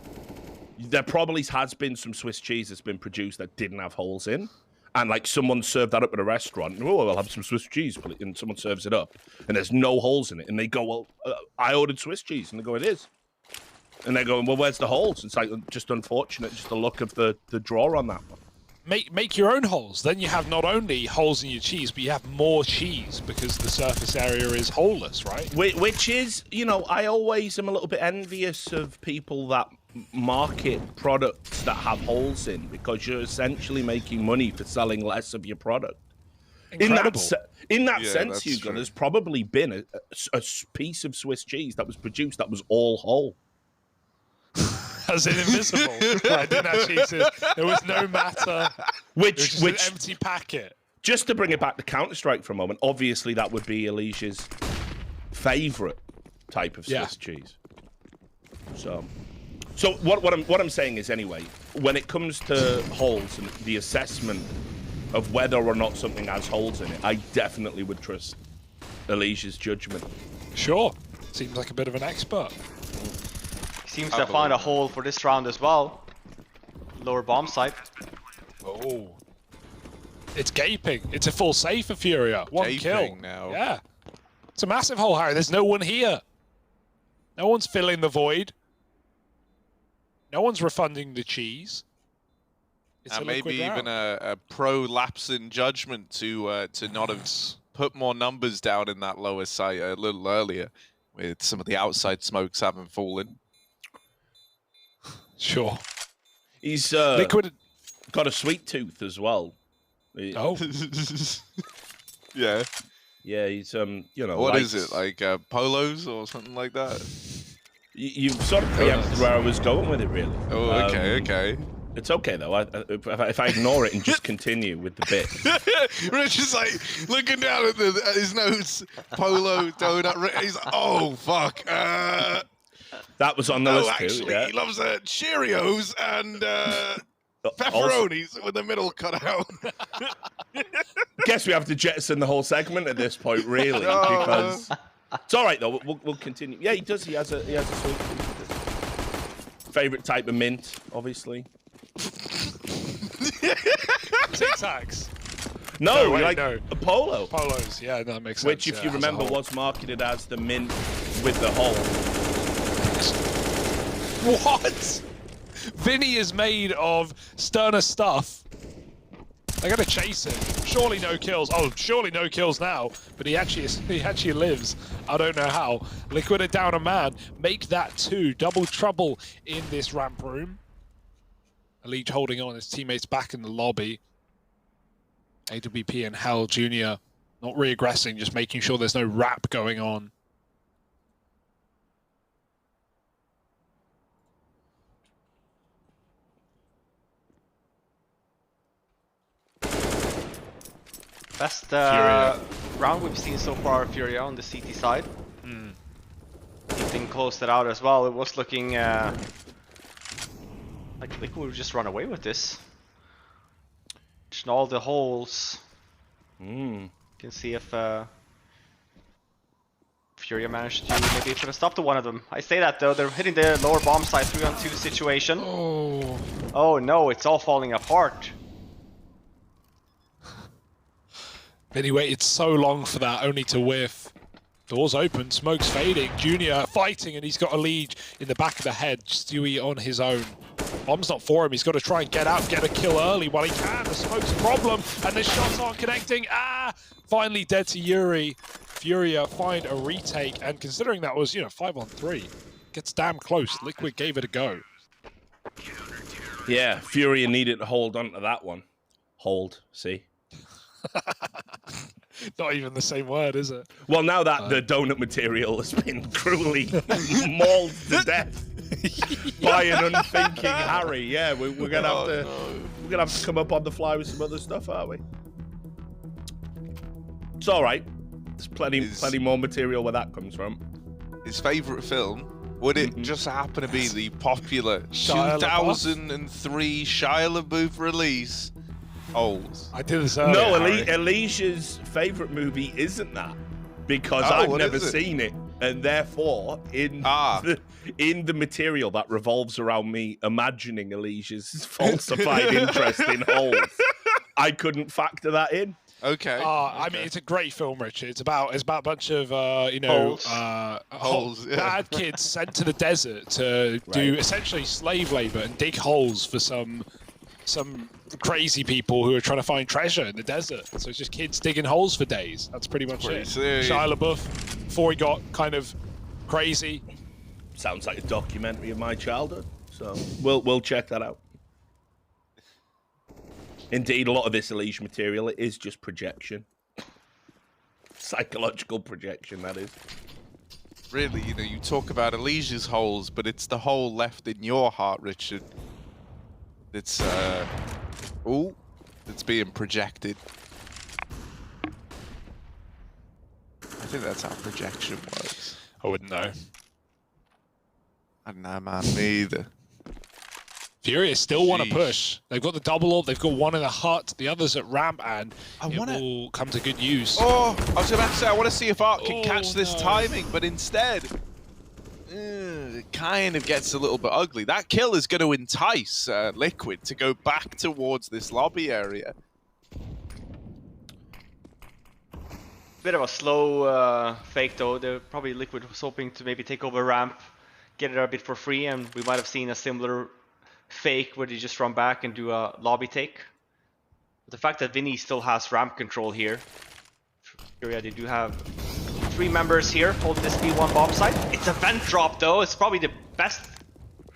there probably has been some Swiss cheese that's been produced that didn't have holes in. And like someone served that up at a restaurant, and, oh, I'll have some Swiss cheese, and someone serves it up, and there's no holes in it, and they go, well, I ordered Swiss cheese, and they go, it is, and they're going, well, where's the holes? It's like just unfortunate, just the look of the draw on that one. Make your own holes. Then you have not only holes in your cheese, but you have more cheese because the surface area is holeless, right? Which is, you know, I always am a little bit envious of people that market products that have holes in, because you're essentially making money for selling less of your product. Incredible. In that Yeah, sense, that's Hugo, true. there's probably been a piece of Swiss cheese that was produced that was all whole. As in invisible. I didn't have cheeses. There was no matter. It was just an empty packet. Just to bring it back to Counter-Strike for a moment, obviously that would be Alicia's favorite type of Swiss cheese. So what I'm saying is, anyway, when it comes to holes and the assessment of whether or not something has holes in it, I definitely would trust Alicia's judgment. Sure. Seems like a bit of an expert. Seems to find a hole for this round as well. Lower bomb site. Oh. It's gaping. It's a full save for FURIA. One Gaping kill. now. Yeah. It's a massive hole, Harry. There's no one here. No one's filling the void. No one's refunding the cheese. It's And a liquid maybe even round. a pro lapse in judgment to not have put more numbers down in that lower site a little earlier, with some of the outside smokes having fallen. Sure. He's Liquid. got a sweet tooth as well. Oh. Yeah. Yeah, he's you know. What is it, like polos or something like that? You've sort of preempted where I was going with it, really. Oh, okay, okay. It's okay though. If I ignore it and just continue with the bit. Rich is like looking down at his notes. Polo donut. He's like, oh fuck. That was on the No, list actually, too. Yeah. he loves Cheerios and pepperonis with the middle cut out. Guess we have to jettison the whole segment at this point, really, No. because it's all right though. We'll continue. Yeah, he does. He has a sweet tooth. Favorite type of mint, obviously. Tic Tacs. No, No, wait, like no. a polo. Polos. Yeah, that makes sense. Which, if yeah, you as a remember, whole. was marketed as the mint with the hole. What? Vinny is made of sterner stuff. I gotta chase him. Surely no kills. Oh, surely no kills now. But he actually lives. I don't know how. Liquid it down a man. Make that 2. Double trouble in this ramp room. Elite holding on. His teammates back in the lobby. AWP and Hell Jr. not re-aggressing, just making sure there's no rap going on. Best Furia. round we've seen so far, Furia on the CT side. Keeping closed it out as well. It was looking like Liquid would just run away with this. All the holes. You can see if Furia managed to maybe put a stop to one of them. I say that though, they're hitting the lower bomb side 3-on-2 situation. Oh no, it's all falling apart. Then he waited so long for that, only to whiff. Doors open, smoke's fading. Junior fighting, and he's got a lead in the back of the head. Stewie on his own. Bomb's not for him. He's got to try and get out, get a kill early while he can. The smoke's a problem, and the shots aren't connecting. Finally dead to Yuri. Furia find a retake, and considering that was, 5-on-3, gets damn close. Liquid gave it a go. Yeah, Furia needed to hold on to that one. Hold, see? Not even the same word, is it? Well, now that the donut material has been cruelly mauled to death by an unthinking Harry, yeah, we're gonna have to we're gonna have to come up on the fly with some other stuff, aren't we? It's all right. There's plenty more material where that comes from. His favourite film, would it just happen to be the popular Shia LaBeouf? 2003 Shia LaBeouf release? Holes. I did this earlier. No, Harry. Alicia's favourite movie isn't that, because Oh, I've what never is it? seen it, and therefore in the material that revolves around me imagining Alicia's falsified interest in holes, I couldn't factor that in. Okay. I mean, it's a great film, Richard. It's about a bunch of Holes. Holes, yeah. bad kids sent to the desert to do essentially slave labor and dig holes for some crazy people who are trying to find treasure in the desert. So it's just kids digging holes for days. That's pretty much it. Shia LaBeouf, before he got kind of crazy. Sounds like a documentary of my childhood. So we'll check that out. Indeed, a lot of this Alicia material, it is just projection. Psychological projection, that is. Really, you talk about Alicia's holes, but it's the hole left in your heart, Richard. It's it's being projected. I think that's how projection works. I wouldn't know. I don't know, man, me either. Furia still want to Sheesh. push. They've got the double up. They've got one in the hut. The other's at ramp, and it will come to good use. Oh, I was about to say, I want to see if Art can catch this no. timing, but instead, it kind of gets a little bit ugly. That kill is going to entice Liquid to go back towards this lobby area. Bit of a slow fake though. Probably Liquid was hoping to maybe take over ramp, get it a bit for free, and we might have seen a similar fake where they just run back and do a lobby take. But the fact that Vinny still has ramp control here. Furia, they do have 3 members here holding this B1 bomb site. It's a vent drop though. It's probably the best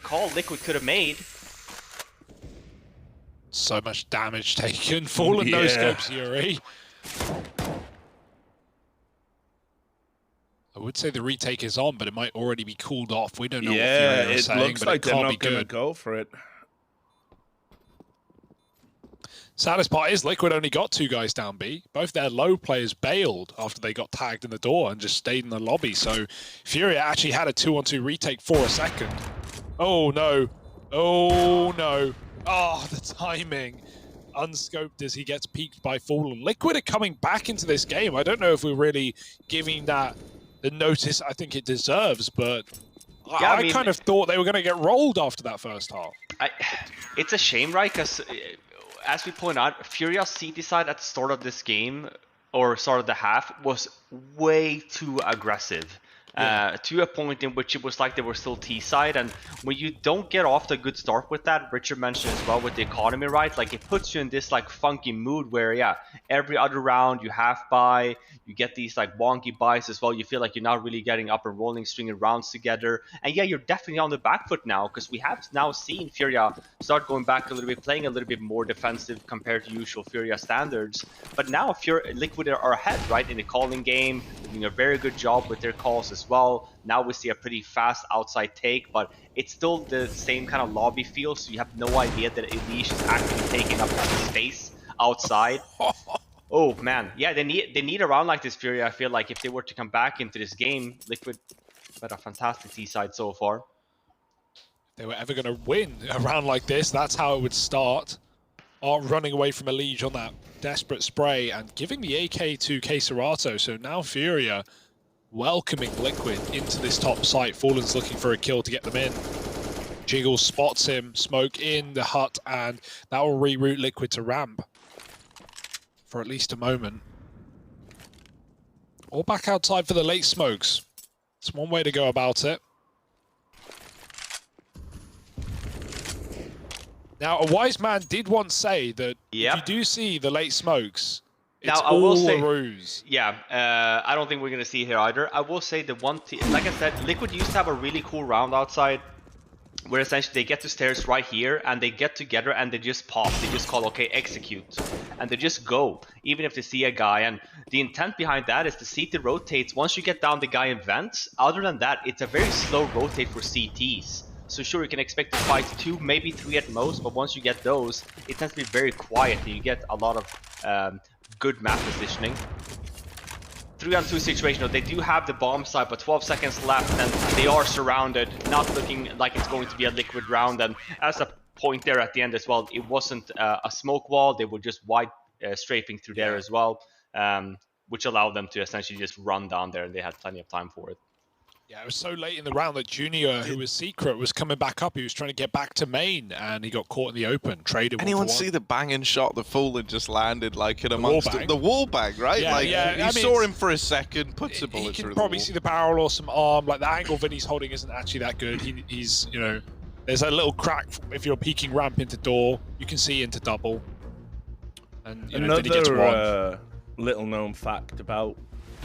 call Liquid could have made. So much damage taken. Fallen no scopes, Yuri. I would say the retake is on, but it might already be cooled off. We don't know what Furia is saying, looks but like it they're can't be not going to good. go for it. Saddest part is Liquid only got 2 guys down B. Both their low players bailed after they got tagged in the door and just stayed in the lobby. So Furia actually had a 2-on-2 retake for a second. Oh no. Oh no. Oh, the timing. Unscoped as he gets peeked by Fallen. Liquid are coming back into this game. I don't know if we're really giving that the notice I think it deserves, but Yeah, I I mean, kind of thought they were going to get rolled after that first half. It's a shame, right? Because as we point out, Furia's CT side at the start of this game, or start of the half, was way too aggressive. To a point in which it was like they were still T side, and when you don't get off to a good start with that, Richard mentioned as well with the economy, right? Like it puts you in this like funky mood where every other round you half buy, you get these like wonky buys as well. You feel like you're not really getting up and rolling, stringing rounds together, and you're definitely on the back foot now because we have now seen Furia start going back a little bit, playing a little bit more defensive compared to usual Furia standards. But now Liquid are ahead, right, in the calling game, doing a very good job with their calls as well. Now we see a pretty fast outside take, but it's still the same kind of lobby feel, so you have no idea that Elish is actually taking up that space outside. Oh man, yeah, they need a round like this, Furia. I feel like if they were to come back into this game, Liquid had a fantastic T side so far. If they were ever going to win a round like this, that's how it would start. Art running away from Elige on that desperate spray and giving the AK to Keserato. So now Furia welcoming Liquid into this top site. Fallen's looking for a kill to get them in. Jiggle spots him, smoke in the hut, and that will reroute Liquid to ramp for at least a moment. Or back outside for the late smokes. It's one way to go about it. Now, a wise man did once say that if you do see the late smokes, it's now, I will say, a ruse. Yeah, I don't think we're going to see it here either. I will say the one team, like I said, Liquid used to have a really cool round outside where essentially they get to stairs right here and they get together and they just pop. They just call, okay, execute. And they just go, even if they see a guy. And the intent behind that is the CT rotates. Once you get down the guy in vents, other than that, it's a very slow rotate for CTs. So sure, you can expect to fight 2, maybe 3 at most, but once you get those, it tends to be very quiet and you get a lot of good map positioning. 3-on-2 situation, they do have the bomb site, but 12 seconds left and they are surrounded, not looking like it's going to be a Liquid round. And as a point there at the end as well, it wasn't a smoke wall, they were just wide strafing through there as well, which allowed them to essentially just run down there, and they had plenty of time for it. Yeah, it was so late in the round that Junior, who was secret, was coming back up. He was trying to get back to main, and he got caught in the open. Traded. Anyone see the banging shot the Fallen just landed like in amongst the wall bang, right? Yeah, like yeah. you saw him for a second, put some bullets through the wall. You can probably see the barrel or some arm. Like the angle Vinny's holding isn't actually that good. He's, you know, there's a little crack if you're peeking ramp into door. You can see into double. And you know, Vinny gets one. Little known fact about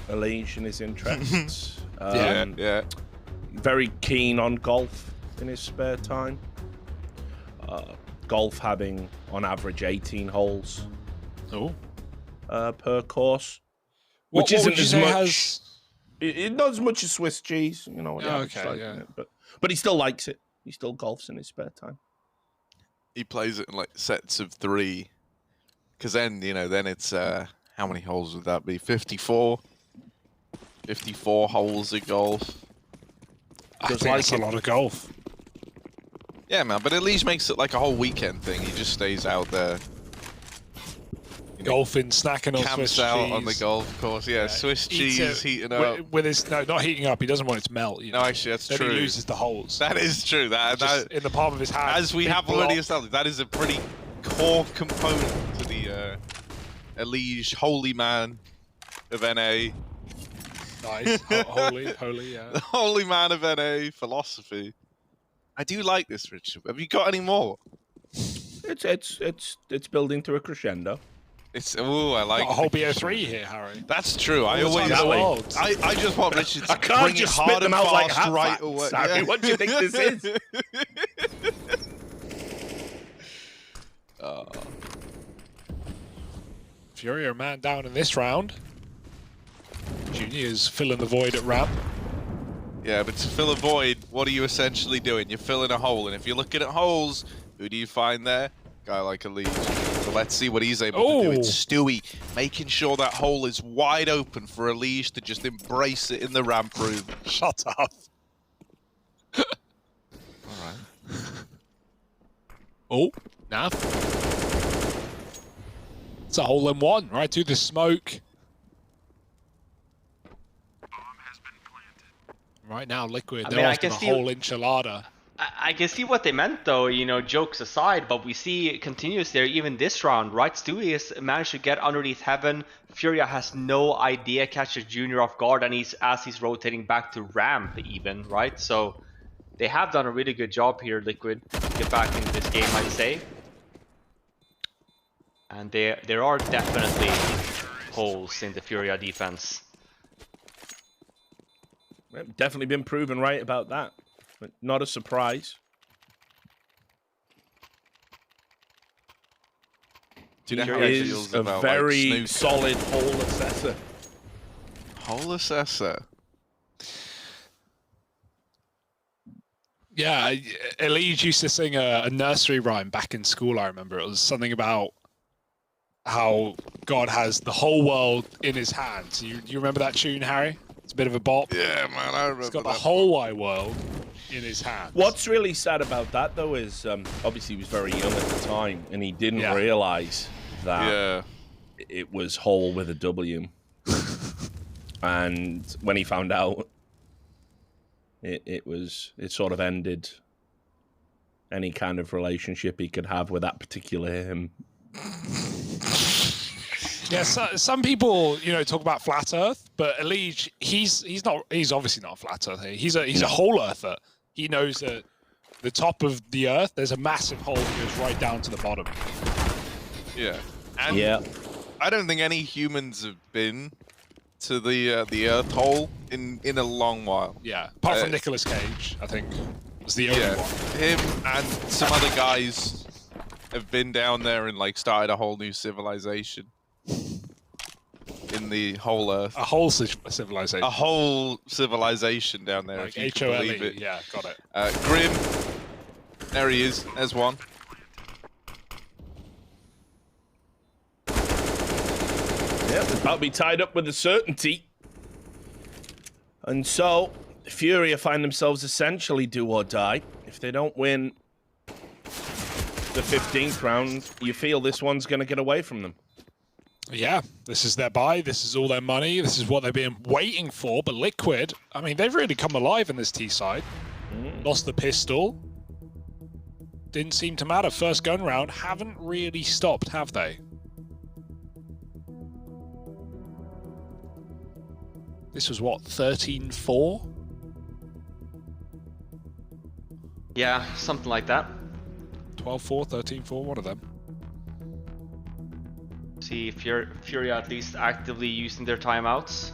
Elige and his interests. Very keen on golf in his spare time. Golf having on average 18 holes per course, which isn't as much. It not as much as Swiss cheese, you know. But he still likes it. He still golfs in his spare time. He plays it in like sets of 3, because then then it's how many holes would that be? 54. 54 holes of golf. I think that's a lot of golf. Yeah, man, but at least makes it like a whole weekend thing. He just stays out there. Golfing, snacking on Swiss cheese. Camps out on the golf course. Yeah, Swiss cheese heating up. With his, no, not heating up. He doesn't want it to melt. You know? No, actually, that's then true. He loses the holes. That is true. That in the palm of his hand. As we have already established, that is a pretty core component to the Elige holy man of NA. Nice, holy, yeah. The holy man of NA philosophy. I do like this, Richard. Have you got any more? It's building to a crescendo. I like got a whole BO3 here, Harry. That's true. I always I just want Richard to bring it hard and fast like right away. Sorry, what do you think this is? Furia man down in this round. Junior's filling the void at ramp. Yeah, but to fill a void, what are you essentially doing? You're filling a hole, and if you're looking at holes, who do you find there? Guy like Elige. So let's see what he's able to do. It's Stewie making sure that hole is wide open for Elige to just embrace it in the ramp room. Shut up. Alright. Oh, nah. It's a hole in one, right through the smoke. Right now, Liquid, they're after a whole enchilada. I can see what they meant, though, you know, jokes aside, but we see it continues there even this round, right? Stewie has managed to get underneath heaven. Furia has no idea, catches Junior off guard, and as he's rotating back to ramp even, right? So they have done a really good job here, Liquid, to get back into this game, I'd say. And there are definitely holes in the Furia defense. Definitely been proven right about that. But not a surprise. Do you know how he is a very solid hole assessor. Hole assessor. Yeah, Elige used to sing a nursery rhyme back in school, I remember. It was something about how God has the whole world in his hands. You remember that tune, Harry? It's a bit of a bop. Yeah, man, I remember. He's got the whole wide world in his hands. What's really sad about that, though, is obviously he was very young at the time, and he didn't realize that it was whole with a W. And when he found out, it sort of ended any kind of relationship he could have with that particular him. Yeah, so, some people, talk about flat Earth, but Elige, he's obviously not a flat Earther. He's a whole Earther. He knows that the top of the Earth, there's a massive hole that goes right down to the bottom. Yeah, and I don't think any humans have been to the Earth hole in a long while. Yeah, apart from Nicolas Cage, I think was the only one. Him and some other guys have been down there and like started a whole new civilization. In the whole Earth. A whole civilization. A whole civilization down there, like if you can believe HOLE, it. yeah, got it. Grim, there he is, there's one. Yeah, they're about to be tied up with a certainty. And so, FURIA find themselves essentially do or die. If they don't win the 15th round, you feel this one's going to get away from them. Yeah, this is their buy. This is all their money. This is what they've been waiting for. But Liquid, I mean, they've really come alive in this T side. Lost the pistol. Didn't seem to matter. First gun round. Haven't really stopped, have they? This was what, 13-4? Yeah, something like that. 12-4, 13-4, one of them. See if FURIA at least actively using their timeouts.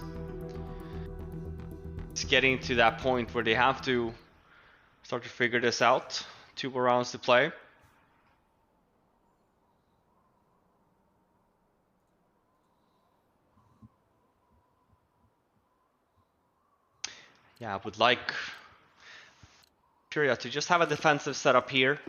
It's getting to that point where they have to start to figure this out. 2 more rounds to play. Yeah, I would like FURIA to just have a defensive setup here.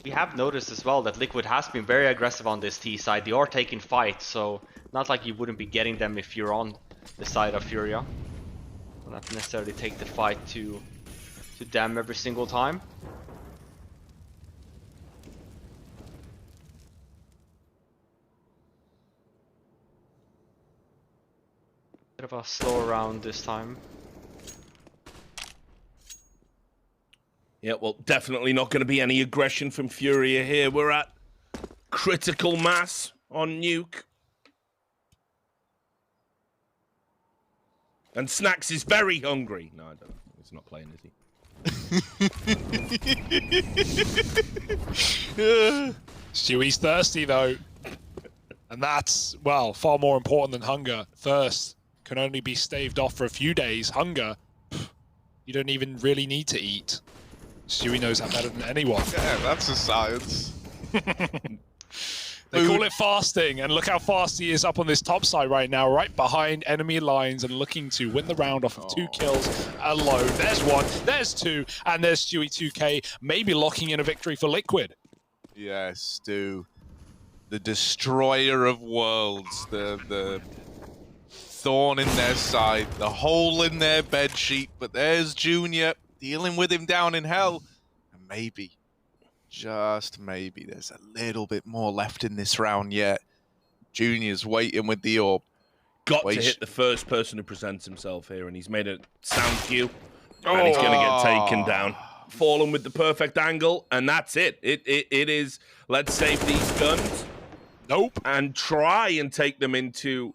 We have noticed as well that Liquid has been very aggressive on this T side. They are taking fights, so not like you wouldn't be getting them if you're on the side of FURIA. Will not necessarily take the fight to them every single time. Bit of a slower round this time. Yeah, well, definitely not going to be any aggression from FURIA here. We're at critical mass on Nuke. And Snacks is very hungry. No, I don't know. He's not playing, is he? Stewie's thirsty, though. And that's, well, far more important than hunger. Thirst can only be staved off for a few days. Hunger, you don't even really need to eat. Stewie knows that better than anyone. Yeah, that's a science. They call it fasting, and look how fast he is up on this top side right now, right behind enemy lines and looking to win the round off of 2 kills alone. There's 1, there's 2, and there's Stewie 2K, maybe locking in a victory for Liquid. Yes, Stu. The destroyer of worlds, the thorn in their side, the hole in their bedsheet, but there's Junior dealing with him down in hell. And maybe, just maybe, there's a little bit more left in this round yet. Junior's waiting with the orb. Got to hit the first person who presents himself here, and he's made a sound cue, and he's going to get taken down. Fallen with the perfect angle, and that's it. It is, let's save these guns. Nope. And try and take them into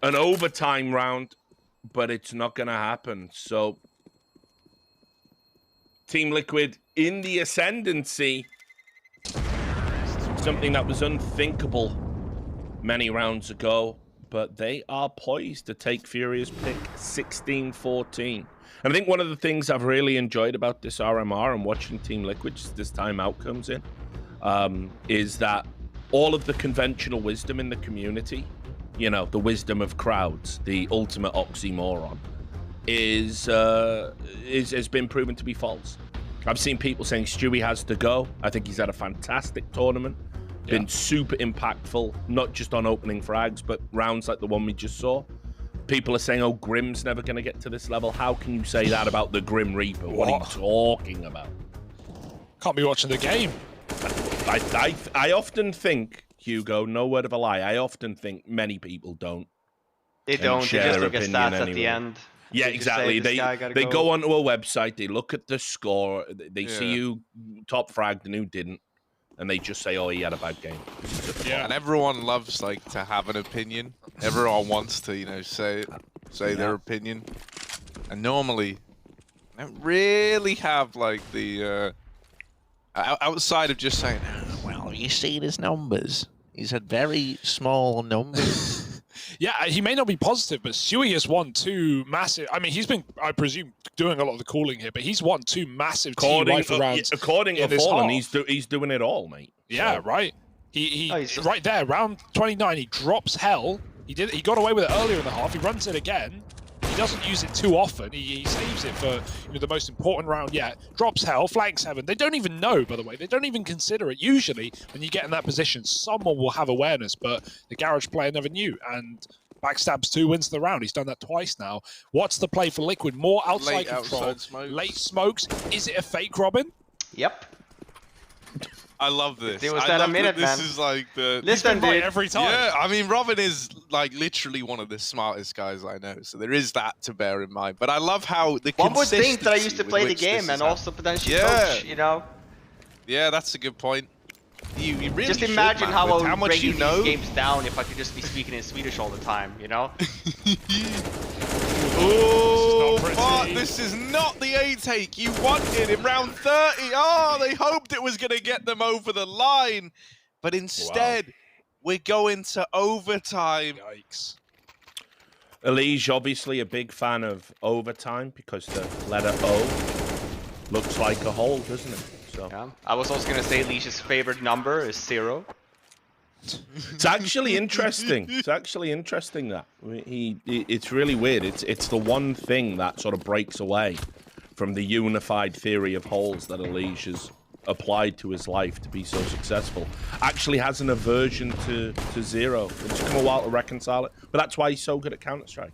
an overtime round, but it's not going to happen. So, Team Liquid in the ascendancy. Something that was unthinkable many rounds ago, but they are poised to take FURIA's pick 16-14. And I think one of the things I've really enjoyed about this RMR and watching Team Liquid, just this timeout comes in, is that all of the conventional wisdom in the community, you know, the wisdom of crowds, the ultimate oxymoron, has been proven to be false. I've seen people saying Stewie has to go. I think he's had a fantastic tournament. been super impactful, not just on opening frags, but rounds like the one we just saw. People are saying, oh, Grim's never going to get to this level. How can you say that about the Grim Reaper? What are you talking about? Can't be watching the game. I often think, Hugo, no word of a lie, I often think many people don't. They don't. They share just their look at opinion stats at anyway. the end. Yeah, They just say, exactly. "This guy gotta They go onto a website, they look at the score, they see who top fragged and who didn't, and they just say, oh, he had a bad game. Yeah. And everyone loves like to have an opinion. Everyone wants to, you know, say their opinion. And normally, I don't really have like the outside of just saying, oh, well, you see his numbers. He's had very small numbers. Yeah, he may not be positive, but Stewie has won 2 massive. I mean, he's been, I presume, doing a lot of the calling here, but he's won 2 massive team rifle rounds. According to this Fallen, half. he's doing it all, mate. Yeah, So- right. He he's just- right there, round 29. He drops hell. He got away with it earlier in the half. He runs it again. He doesn't use it too often. He saves it for the most important round yet. Drops hell, flanks heaven. They don't even know, by the way. They don't even consider it. Usually, when you get in that position, someone will have awareness, but the garage player never knew. And backstabs 2, wins the round. He's done that twice now. What's the play for Liquid? More outside Late control. outside smokes. Late smokes. Is it a fake, Robin? Yep. I love this. It was I that love a minute, that this man. is like the... Listen, Right dude. every time. Yeah, I mean, Robin is like literally one of the smartest guys I know, so there is that to bear in mind. But I love how the One would think that I used to consistency play with the which this game is and happening. also potentially Yeah. coach, you know? Yeah, that's a good point. You really Just should, imagine man, how with I how would much break you these know. games down if I could just be speaking in Swedish all the time, you know? Oh, This is not but pretty. this is not the A take you wanted in round 30. Oh, they hoped it was going to get them over the line. But instead, we're going to overtime. Yikes. Elige, obviously a big fan of overtime because the letter O looks like a hole, doesn't it? So Yeah. I was also gonna say Leash's favorite number is 0. it's actually interesting. It's actually interesting that it's really weird. It's the one thing that sort of breaks away from the unified theory of holes that Elige has applied to his life to be so successful. Actually has an aversion to 0. It's come a while to reconcile it, but that's why he's so good at Counter-Strike.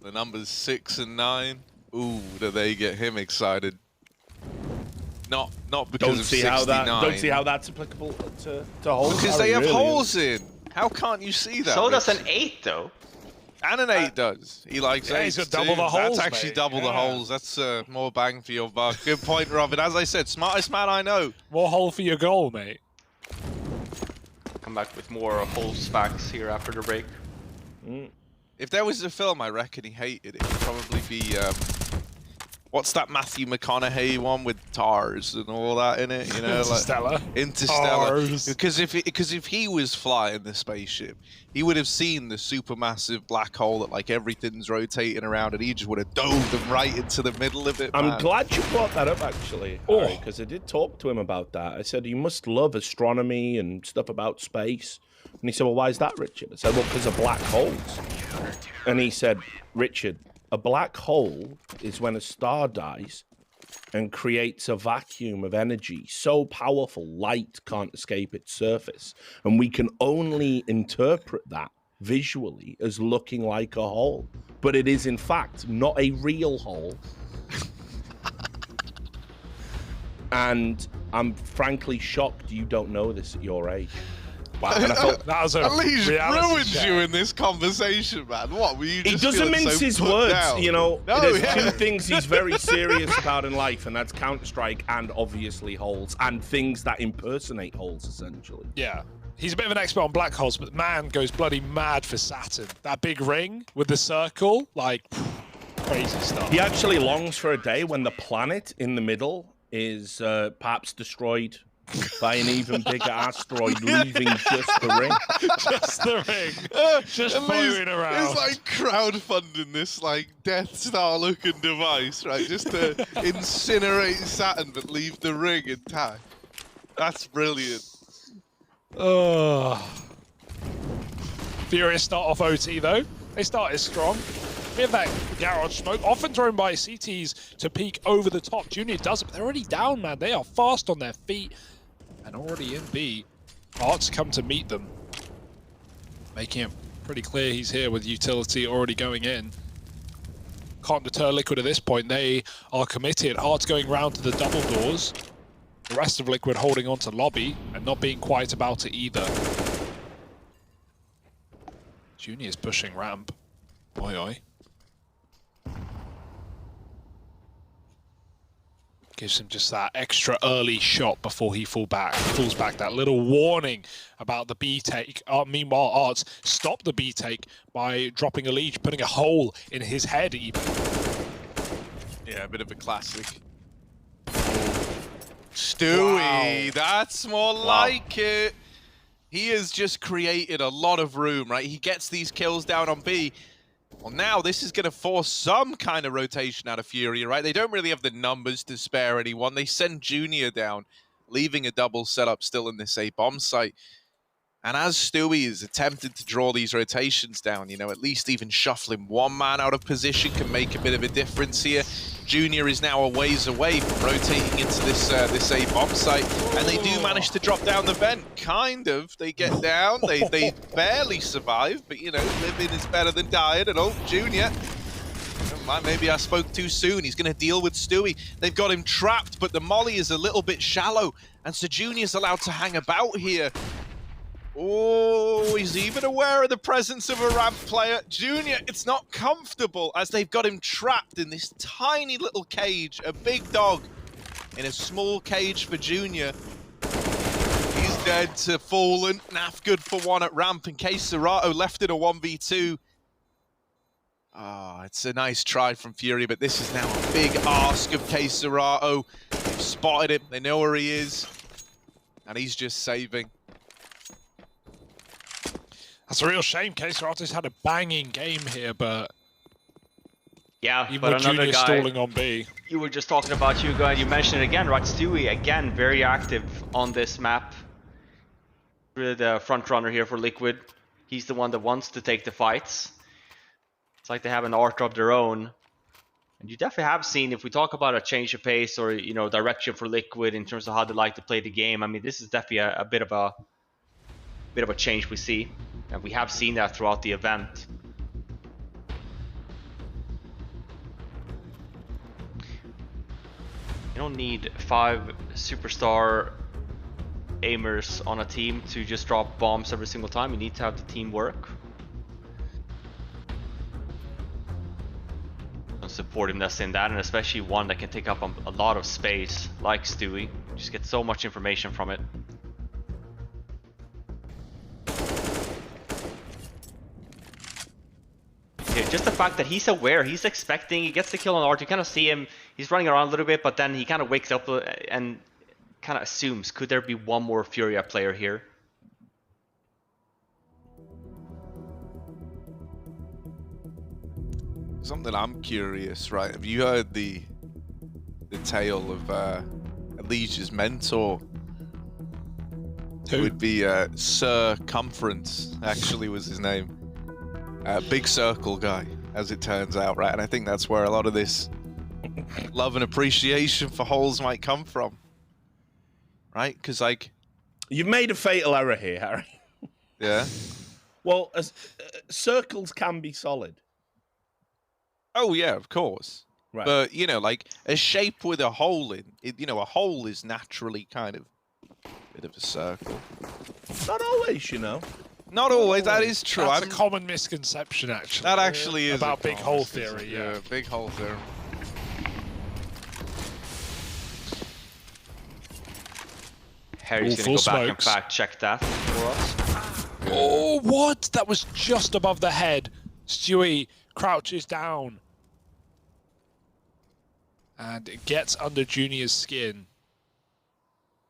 The numbers 6 and 9. Ooh, do they get him excited? Not because Don't of see 69. don't see how that's applicable to holes. Because they have holes in. How can't you see that? So does Rich? an 8 though. And an 8 does. He likes Yeah, 8s he's got double too. the holes, That's actually mate. double the Yeah. holes. That's more bang for your buck. Good point, Robin. As I said, smartest man I know. More hole for your goal, mate. Come back with more holes facts here after the break. If there was a film I reckon he hated, it would probably be what's that Matthew McConaughey one with TARS and all that in it? You know, Interstellar. like Interstellar. TARS. Because if he was flying the spaceship, he would have seen the supermassive black hole that like everything's rotating around, and he just would have dove them right into the middle of it. I'm man. glad you brought that up, actually, because I did talk to him about that. I said, you must love astronomy and stuff about space. And he said, well, why is that, Richard? I said, well, because of black holes. And he said, Richard, a black hole is when a star dies and creates a vacuum of energy so powerful light can't escape its surface. And we can only interpret that visually as looking like a hole. But it is, in fact, not a real hole. And I'm frankly shocked you don't know this at your age. Wow, and I felt That was a At least reality ruined check. you in this conversation, man. What were you? he Just doesn't feeling mince so his put words, down? you know. No, There's yeah. two things he's very serious about in life, and that's Counter-Strike and obviously holes, and things that impersonate holes, essentially. Yeah. He's a bit of an expert on black holes, but the man goes bloody mad for Saturn. That big ring with the circle, like, crazy stuff. He actually longs for a day when the planet in the middle is perhaps destroyed by an even bigger asteroid, leaving just the ring. Just the ring. Just At least floating around. It's like crowdfunding this like Death Star looking device, right? Just to incinerate Saturn but leave the ring intact. That's brilliant. Furious start off OT, though. They started strong. We have that garage smoke, often thrown by CTs to peek over the top. Junior does it, but they're already down, man. They are fast on their feet and already in B. Art's come to meet them, making it pretty clear he's here with utility already going in. Can't deter Liquid at this point. They are committed. Art's going round to the double doors. The rest of Liquid holding on to lobby and not being quiet about it either. Junior's pushing ramp. Oi, oi. Gives him just that extra early shot before he falls back. That little warning about the B take. Meanwhile, Arts stopped the B take by dropping a lead, putting a hole in his head even. Yeah, a bit of a classic. Stewie, that's more like it. He has just created a lot of room, right? He gets these kills down on B. Well, now this is going to force some kind of rotation out of FURIA, right? They don't really have the numbers to spare anyone. They send Junior down, leaving a double setup still in this A bomb site. And as Stewie is attempted to draw these rotations down, you know, at least even shuffling one man out of position can make a bit of a difference here. Junior is now a ways away from rotating into this A bomb site, and they do manage to drop down the vent. Kind of. They get down. They barely survive, but you know, living is better than dying. And oh, Junior. Maybe I spoke too soon. He's going to deal with Stewie. They've got him trapped, but the molly is a little bit shallow, and so Junior's allowed to hang about here. Oh, he's even aware of the presence of a ramp player. Junior, it's not comfortable as they've got him trapped in this tiny little cage. A big dog in a small cage for Junior. He's dead to Fallen. Naf good for one at ramp in case Serato left it a 1v2. Ah, it's a nice try from FURIA, but this is now a big ask of Serato. They've spotted him. They know where he is. And he's just saving. That's a real shame. Serato's had a banging game here, but yeah, even but with another Junior guy stalling on B. You were just talking about Hugo, and you mentioned it again, right? Stewie, again, very active on this map. Really the front runner here for Liquid. He's the one that wants to take the fights. It's like they have an art of their own. And you definitely have seen, if we talk about a change of pace or, you know, direction for Liquid in terms of how they like to play the game, I mean, this is definitely a bit of a change we see. And we have seen that throughout the event. You don't need 5 superstar aimers on a team to just drop bombs every single time. You need to have the team work. And supportiveness in that, and especially one that can take up a lot of space, like Stewie. You just get so much information from it. Just the fact that he's aware, he's expecting, he gets the kill on Art, you kind of see him, he's running around a little bit, but then he kind of wakes up and kind of assumes, could there be one more FURIA player here? Something I'm curious, right? Have you heard the tale of Alicia's mentor? Who? It would be Circumference, actually was his name. Big circle guy, as it turns out, right? And I think that's where a lot of this love and appreciation for holes might come from, right? Because, like... You've made a fatal error here, Harry. Yeah? Well, circles can be solid. Oh, yeah, of course. Right. But, you know, like, a shape with a hole in it, you know, a hole is naturally kind of a bit of a circle. Not always, you know. Not always, that is true. That's a common misconception, actually. That actually is about big hole theory, yeah. Big hole theory. Harry's gonna go back and fact check that for us. Oh, what? That was just above the head. Stewie crouches down. And it gets under Junior's skin.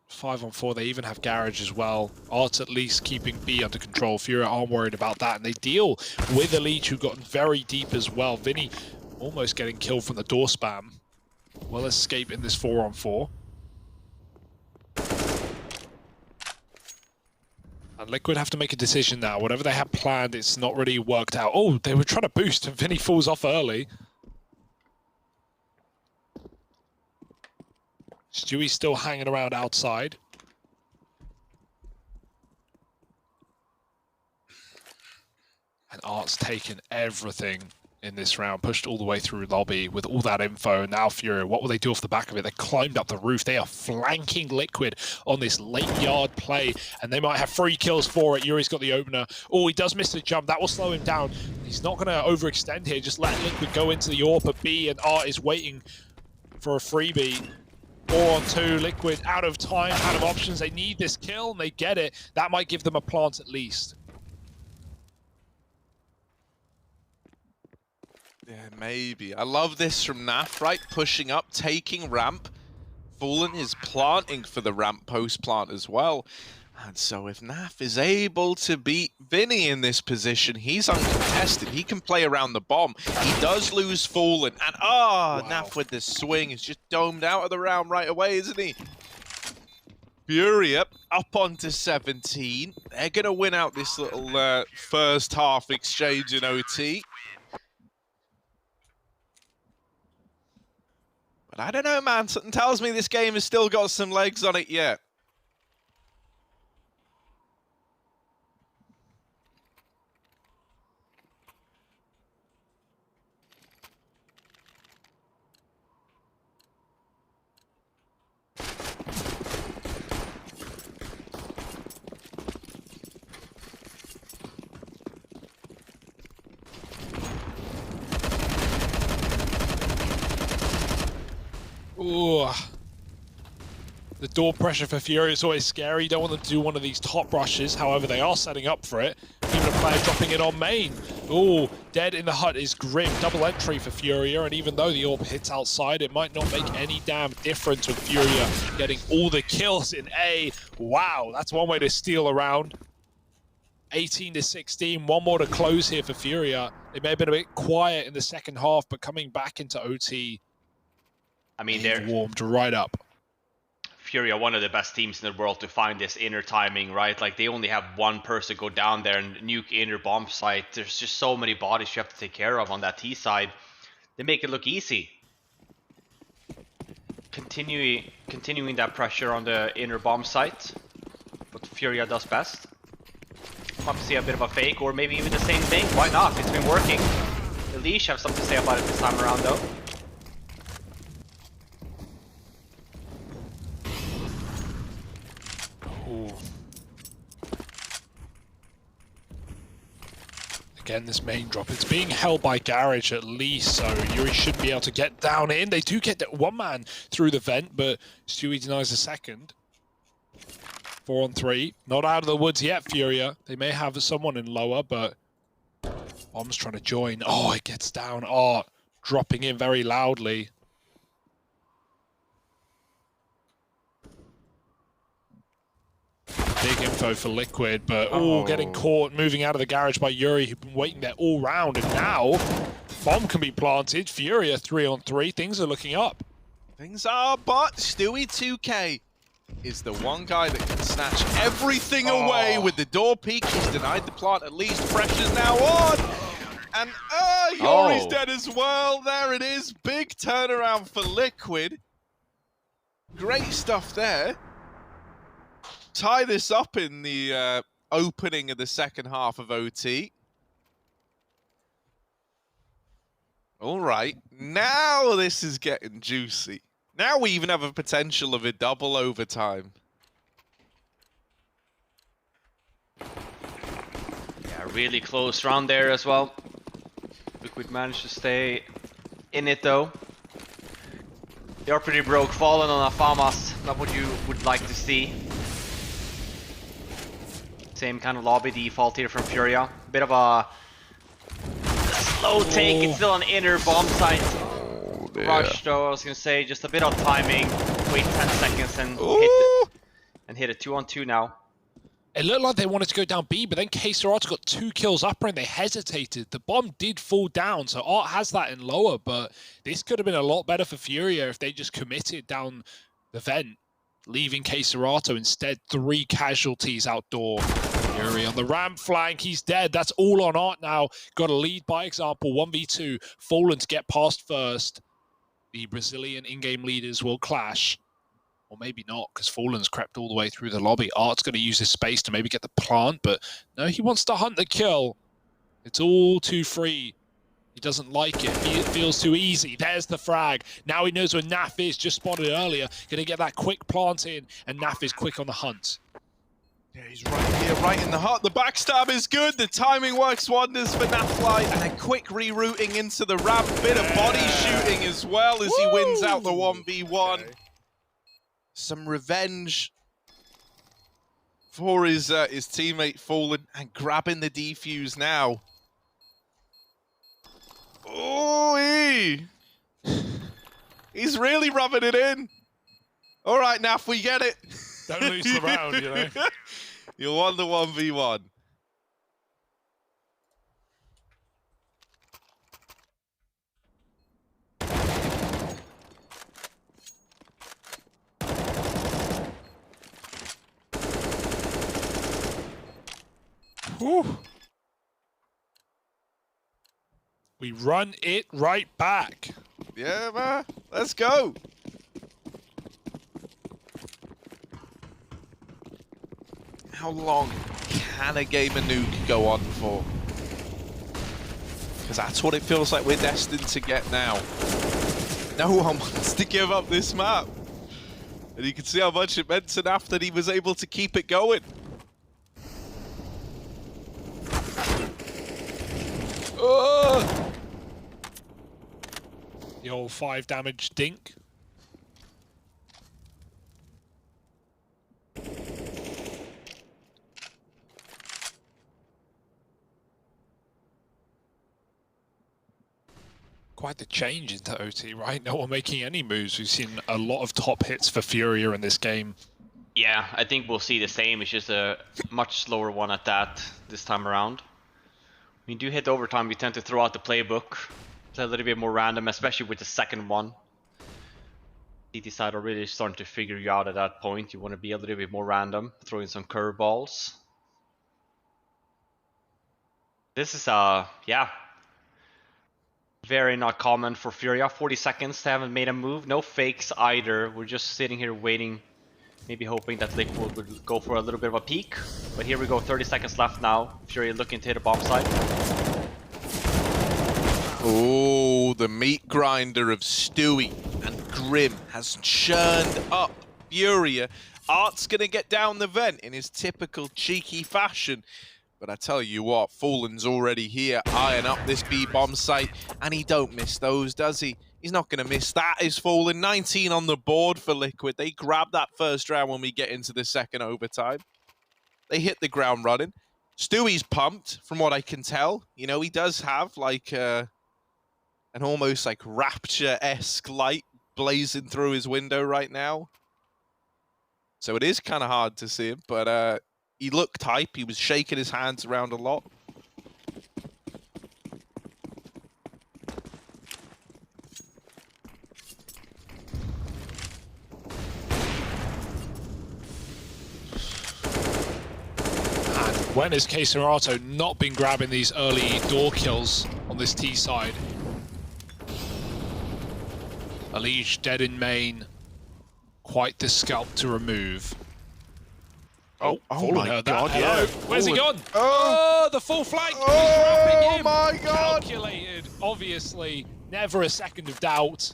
5-on-4, they even have Garage as well. Art at least keeping B under control. FURIA aren't worried about that, and they deal with Elite, who've gotten very deep as well. Vinny almost getting killed from the door spam. Well, escape in this 4-on-4. And Liquid have to make a decision now. Whatever they had planned, it's not really worked out. Oh, they were trying to boost and Vinny falls off early. Stewie's still hanging around outside. And Art's taken everything in this round, pushed all the way through lobby with all that info. And now FURIA, what will they do off the back of it? They climbed up the roof. They are flanking Liquid on this late yard play, and they might have 3 kills for it. Yuri's got the opener. Oh, he does miss the jump. That will slow him down. He's not going to overextend here. Just let Liquid go into the AWP at B, and Art is waiting for a freebie. 4-on-2, Liquid out of time, out of options. They need this kill, and they get it. That might give them a plant at least. Yeah, maybe. I love this from Naf, right? Pushing up, taking ramp. Fallen is planting for the ramp post-plant as well. And so if Naf is able to beat Vinny in this position, he's uncontested. He can play around the bomb. He does lose Fallen. And wow. Naf with the swing is just domed out of the round right away, isn't he? FURIA up onto 17. They're going to win out this little first half exchange in OT. But I don't know, man. Something tells me this game has still got some legs on it yet. Ooh. The door pressure for FURIA is always scary. You don't want them to do one of these top rushes. However, they are setting up for it. Even a player dropping it on main. Ooh, dead in the hut is grim. Double entry for FURIA, and even though the AWP hits outside, it might not make any damn difference with FURIA getting all the kills in A. Wow, that's one way to steal a round. 18-16, one more to close here for FURIA. They may have been a bit quiet in the second half, but coming back into OT, I mean, they're warmed right up. FURIA, one of the best teams in the world to find this inner timing, right? Like, they only have one person go down there and nuke inner bomb site. There's just so many bodies you have to take care of on that T side. They make it look easy. Continuing that pressure on the inner bomb site. What FURIA does best. Want to see a bit of a fake, or maybe even the same thing. Why not? It's been working. The Leash have something to say about it this time around, though. Again, this main drop, it's being held by Garage at least, so Yuri should be able to get down in. They do get one man through the vent, but Stewie denies a second. 4-on-3, not out of the woods yet, FURIA. They may have someone in lower, but Bomb's trying to join. Oh, it gets down. Art dropping in very loudly. Big info for Liquid, but getting caught, moving out of the garage by Yuri, who've been waiting there all round, and now Bomb can be planted. FURIA 3-on-3, things are looking up. Things are, but Stewie 2K is the one guy that can snatch everything away with the door peek. He's denied the plant at least. Pressure's now on, and Yuri's dead as well. There it is, big turnaround for Liquid. Great stuff there. Tie this up in the opening of the second half of OT. All right, now this is getting juicy. Now we even have a potential of a double overtime. Yeah, really close round there as well. Liquid managed to stay in it though. They are pretty broke, fallen on Afamas, not what you would like to see. Same kind of lobby default here from FURIA. Bit of a slow take, it's still an inner bomb site. Rush though, I was gonna say, just a bit of timing. Wait 10 seconds and hit it 2-on-2 now. It looked like they wanted to go down B, but then K-Serata got 2 kills upper and they hesitated. The bomb did fall down, so Art has that in lower, but this could have been a lot better for FURIA if they just committed down the vent, leaving K-Serata instead. 3 casualties outdoor. Fury on the ramp flank, he's dead. That's all on Art now. Got to lead by example, 1v2. Fallen to get past first. The Brazilian in-game leaders will clash. Or maybe not, because Fallen's crept all the way through the lobby. Art's going to use his space to maybe get the plant, but no, he wants to hunt the kill. It's all too free. He doesn't like it. It feels too easy. There's the frag. Now he knows where Naf is, just spotted earlier. Going to get that quick plant in, and Naf is quick on the hunt. Yeah, he's right here, right in the heart. The backstab is good. The timing works wonders for Nafly. And a quick rerouting into the ramp. Bit of body shooting as well as he wins out the 1v1. Okay. Some revenge for his teammate Fallen, and grabbing the defuse now. Oh, he's really rubbing it in. All right, Naf, we get it. Don't lose the round, you know. You won the 1v1. Whew. We run it right back. Yeah, man. Let's go. How long can a game of Nuke go on for? Because that's what it feels like we're destined to get now. No one wants to give up this map. And you can see how much it meant to Naf that he was able to keep it going. The old 5 damage dink. Quite the change into OT, right? No one making any moves. We've seen a lot of top hits for FURIA in this game. Yeah, I think we'll see the same. It's just a much slower one at that this time around. When you do hit overtime, you tend to throw out the playbook. It's a little bit more random, especially with the second one. CT side are really starting to figure you out at that point. You want to be a little bit more random, throw in some curveballs. This is yeah, very not common for FURIA. 40 seconds, they haven't made a move. No fakes either. We're just sitting here waiting, maybe hoping that Liquid would go for a little bit of a peek. But here we go, 30 seconds left now. FURIA looking to hit a bomb site. Oh, the meat grinder of Stewie and Grim has churned up FURIA. Art's gonna get down the vent in his typical cheeky fashion. But I tell you what, Fallen's already here, eyeing up this B-bomb site, and he don't miss those, does he? He's not going to miss that, is Fallen. 19 on the board for Liquid. They grab that first round when we get into the second overtime. They hit the ground running. Stewie's pumped, from what I can tell. You know, he does have, like, an almost, like, Rapture-esque light blazing through his window right now. So it is kind of hard to see him, but he looked hype. He was shaking his hands around a lot. And when has Keserato not been grabbing these early door kills on this T side? Alige dead in main. Quite the scalp to remove. Oh my God, yeah. Where's he gone? The full flank. He's Oh wrapping him. my God. Calculated, obviously. Never a second of doubt.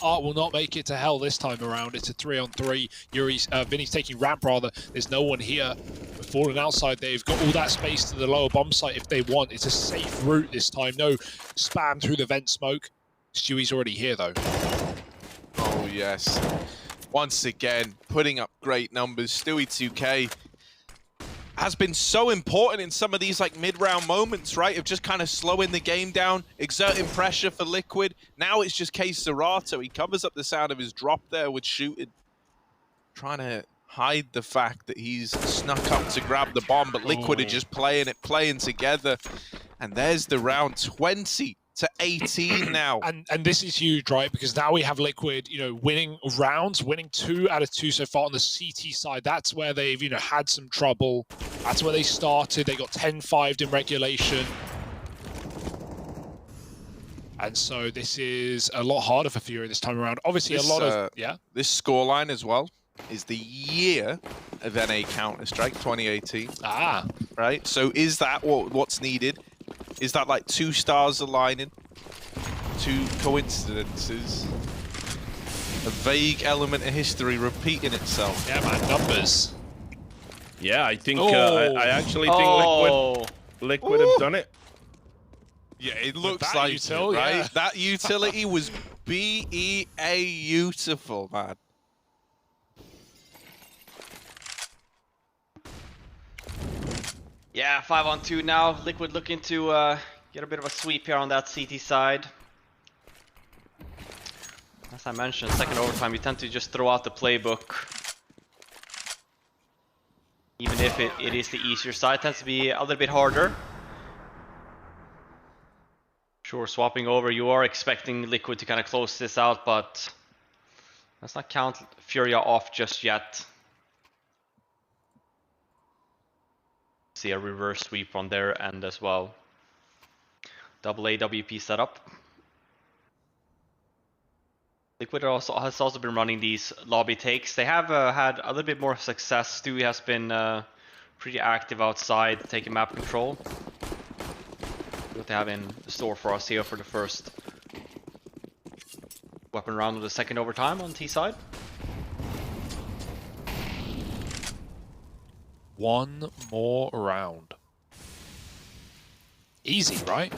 Art will not make it to hell this time around. It's a 3-on-3. Vinny's taking ramp rather. There's no one here. Falling outside, they've got all that space to the lower bomb site if they want. It's a safe route this time. No spam through the vent smoke. Stewie's already here though. Oh yes. Once again, putting up great numbers. Stewie 2K has been so important in some of these like mid-round moments, right? Of just kind of slowing the game down, exerting pressure for Liquid. Now it's just Keserato. He covers up the sound of his drop there with shooting. Trying to hide the fact that he's snuck up to grab the bomb, but Liquid are just playing together. And there's the round, 20-18 now. And this is huge, right? Because now we have Liquid, you know, winning rounds, winning 2 out of 2 so far on the CT side. That's where they've, you know, had some trouble That's where they started. They got 10-5'd in regulation. And so this is a lot harder for Furia this time around. Obviously, This, a lot of... Yeah? This scoreline as well is the year of NA Counter-Strike 2018. Ah. Right? So is that what's needed? Is that like 2 stars aligning? 2 coincidences? A vague element of history repeating itself? Yeah, man, numbers. Yeah, I think Oh. I actually think Liquid have done it. Yeah, it looks that like util, it, right? yeah. That utility was beautiful, man. Yeah, 5-on-2 now. Liquid looking to get a bit of a sweep here on that CT side. As I mentioned, second overtime, you tend to just throw out the playbook. Even if it is the easier side, it tends to be a little bit harder. Sure, swapping over, you are expecting Liquid to kind of close this out, but let's not count Furia off just yet. See a reverse sweep on their end as well. Double AWP setup. Liquid has also been running these lobby takes. They have had a little bit more success. Stewie has been pretty active outside, taking map control. What they have in store for us here for the first weapon round of the second overtime on T side. One more round. Easy, right?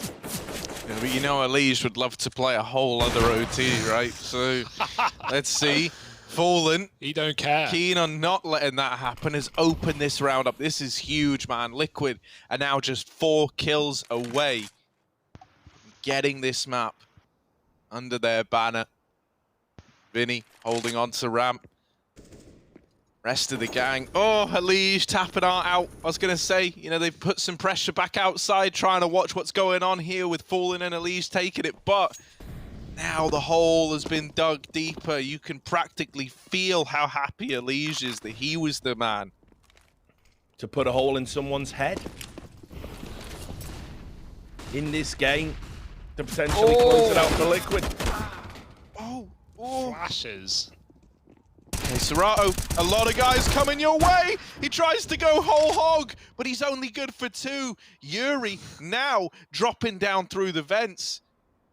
Yeah, but you know, Elise would love to play a whole other OT, right? So let's see. Fallen. He don't care. Keen on not letting that happen, has opened this round up. This is huge, man. Liquid are now just 4 kills away from getting this map under their banner. Vinny holding on to ramp. Rest of the gang. Oh, Elise tapping out. I was going to say, you know, they've put some pressure back outside, trying to watch what's going on here with Fallen and Elise taking it. But now the hole has been dug deeper. You can practically feel how happy Elise is that he was the man. To put a hole in someone's head. In this game. To potentially close it out for Liquid. Oh. Flashes. Okay, Serato, a lot of guys coming your way. He tries to go whole hog, but he's only good for 2. Yuri now dropping down through the vents.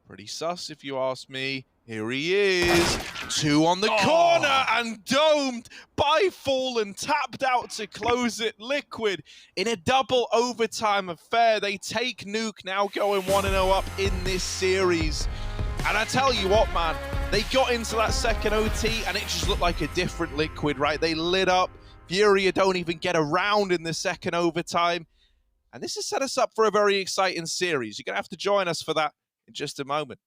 Pretty sus, if you ask me. Here he is. 2 on the corner and domed by Fallen. Tapped out to close it. Liquid in a double overtime affair. They take Nuke, now going 1-0 up in this series. And I tell you what, man, they got into that second OT and it just looked like a different Liquid, right? They lit up. Furia don't even get around in the second overtime. And this has set us up for a very exciting series. You're going to have to join us for that in just a moment.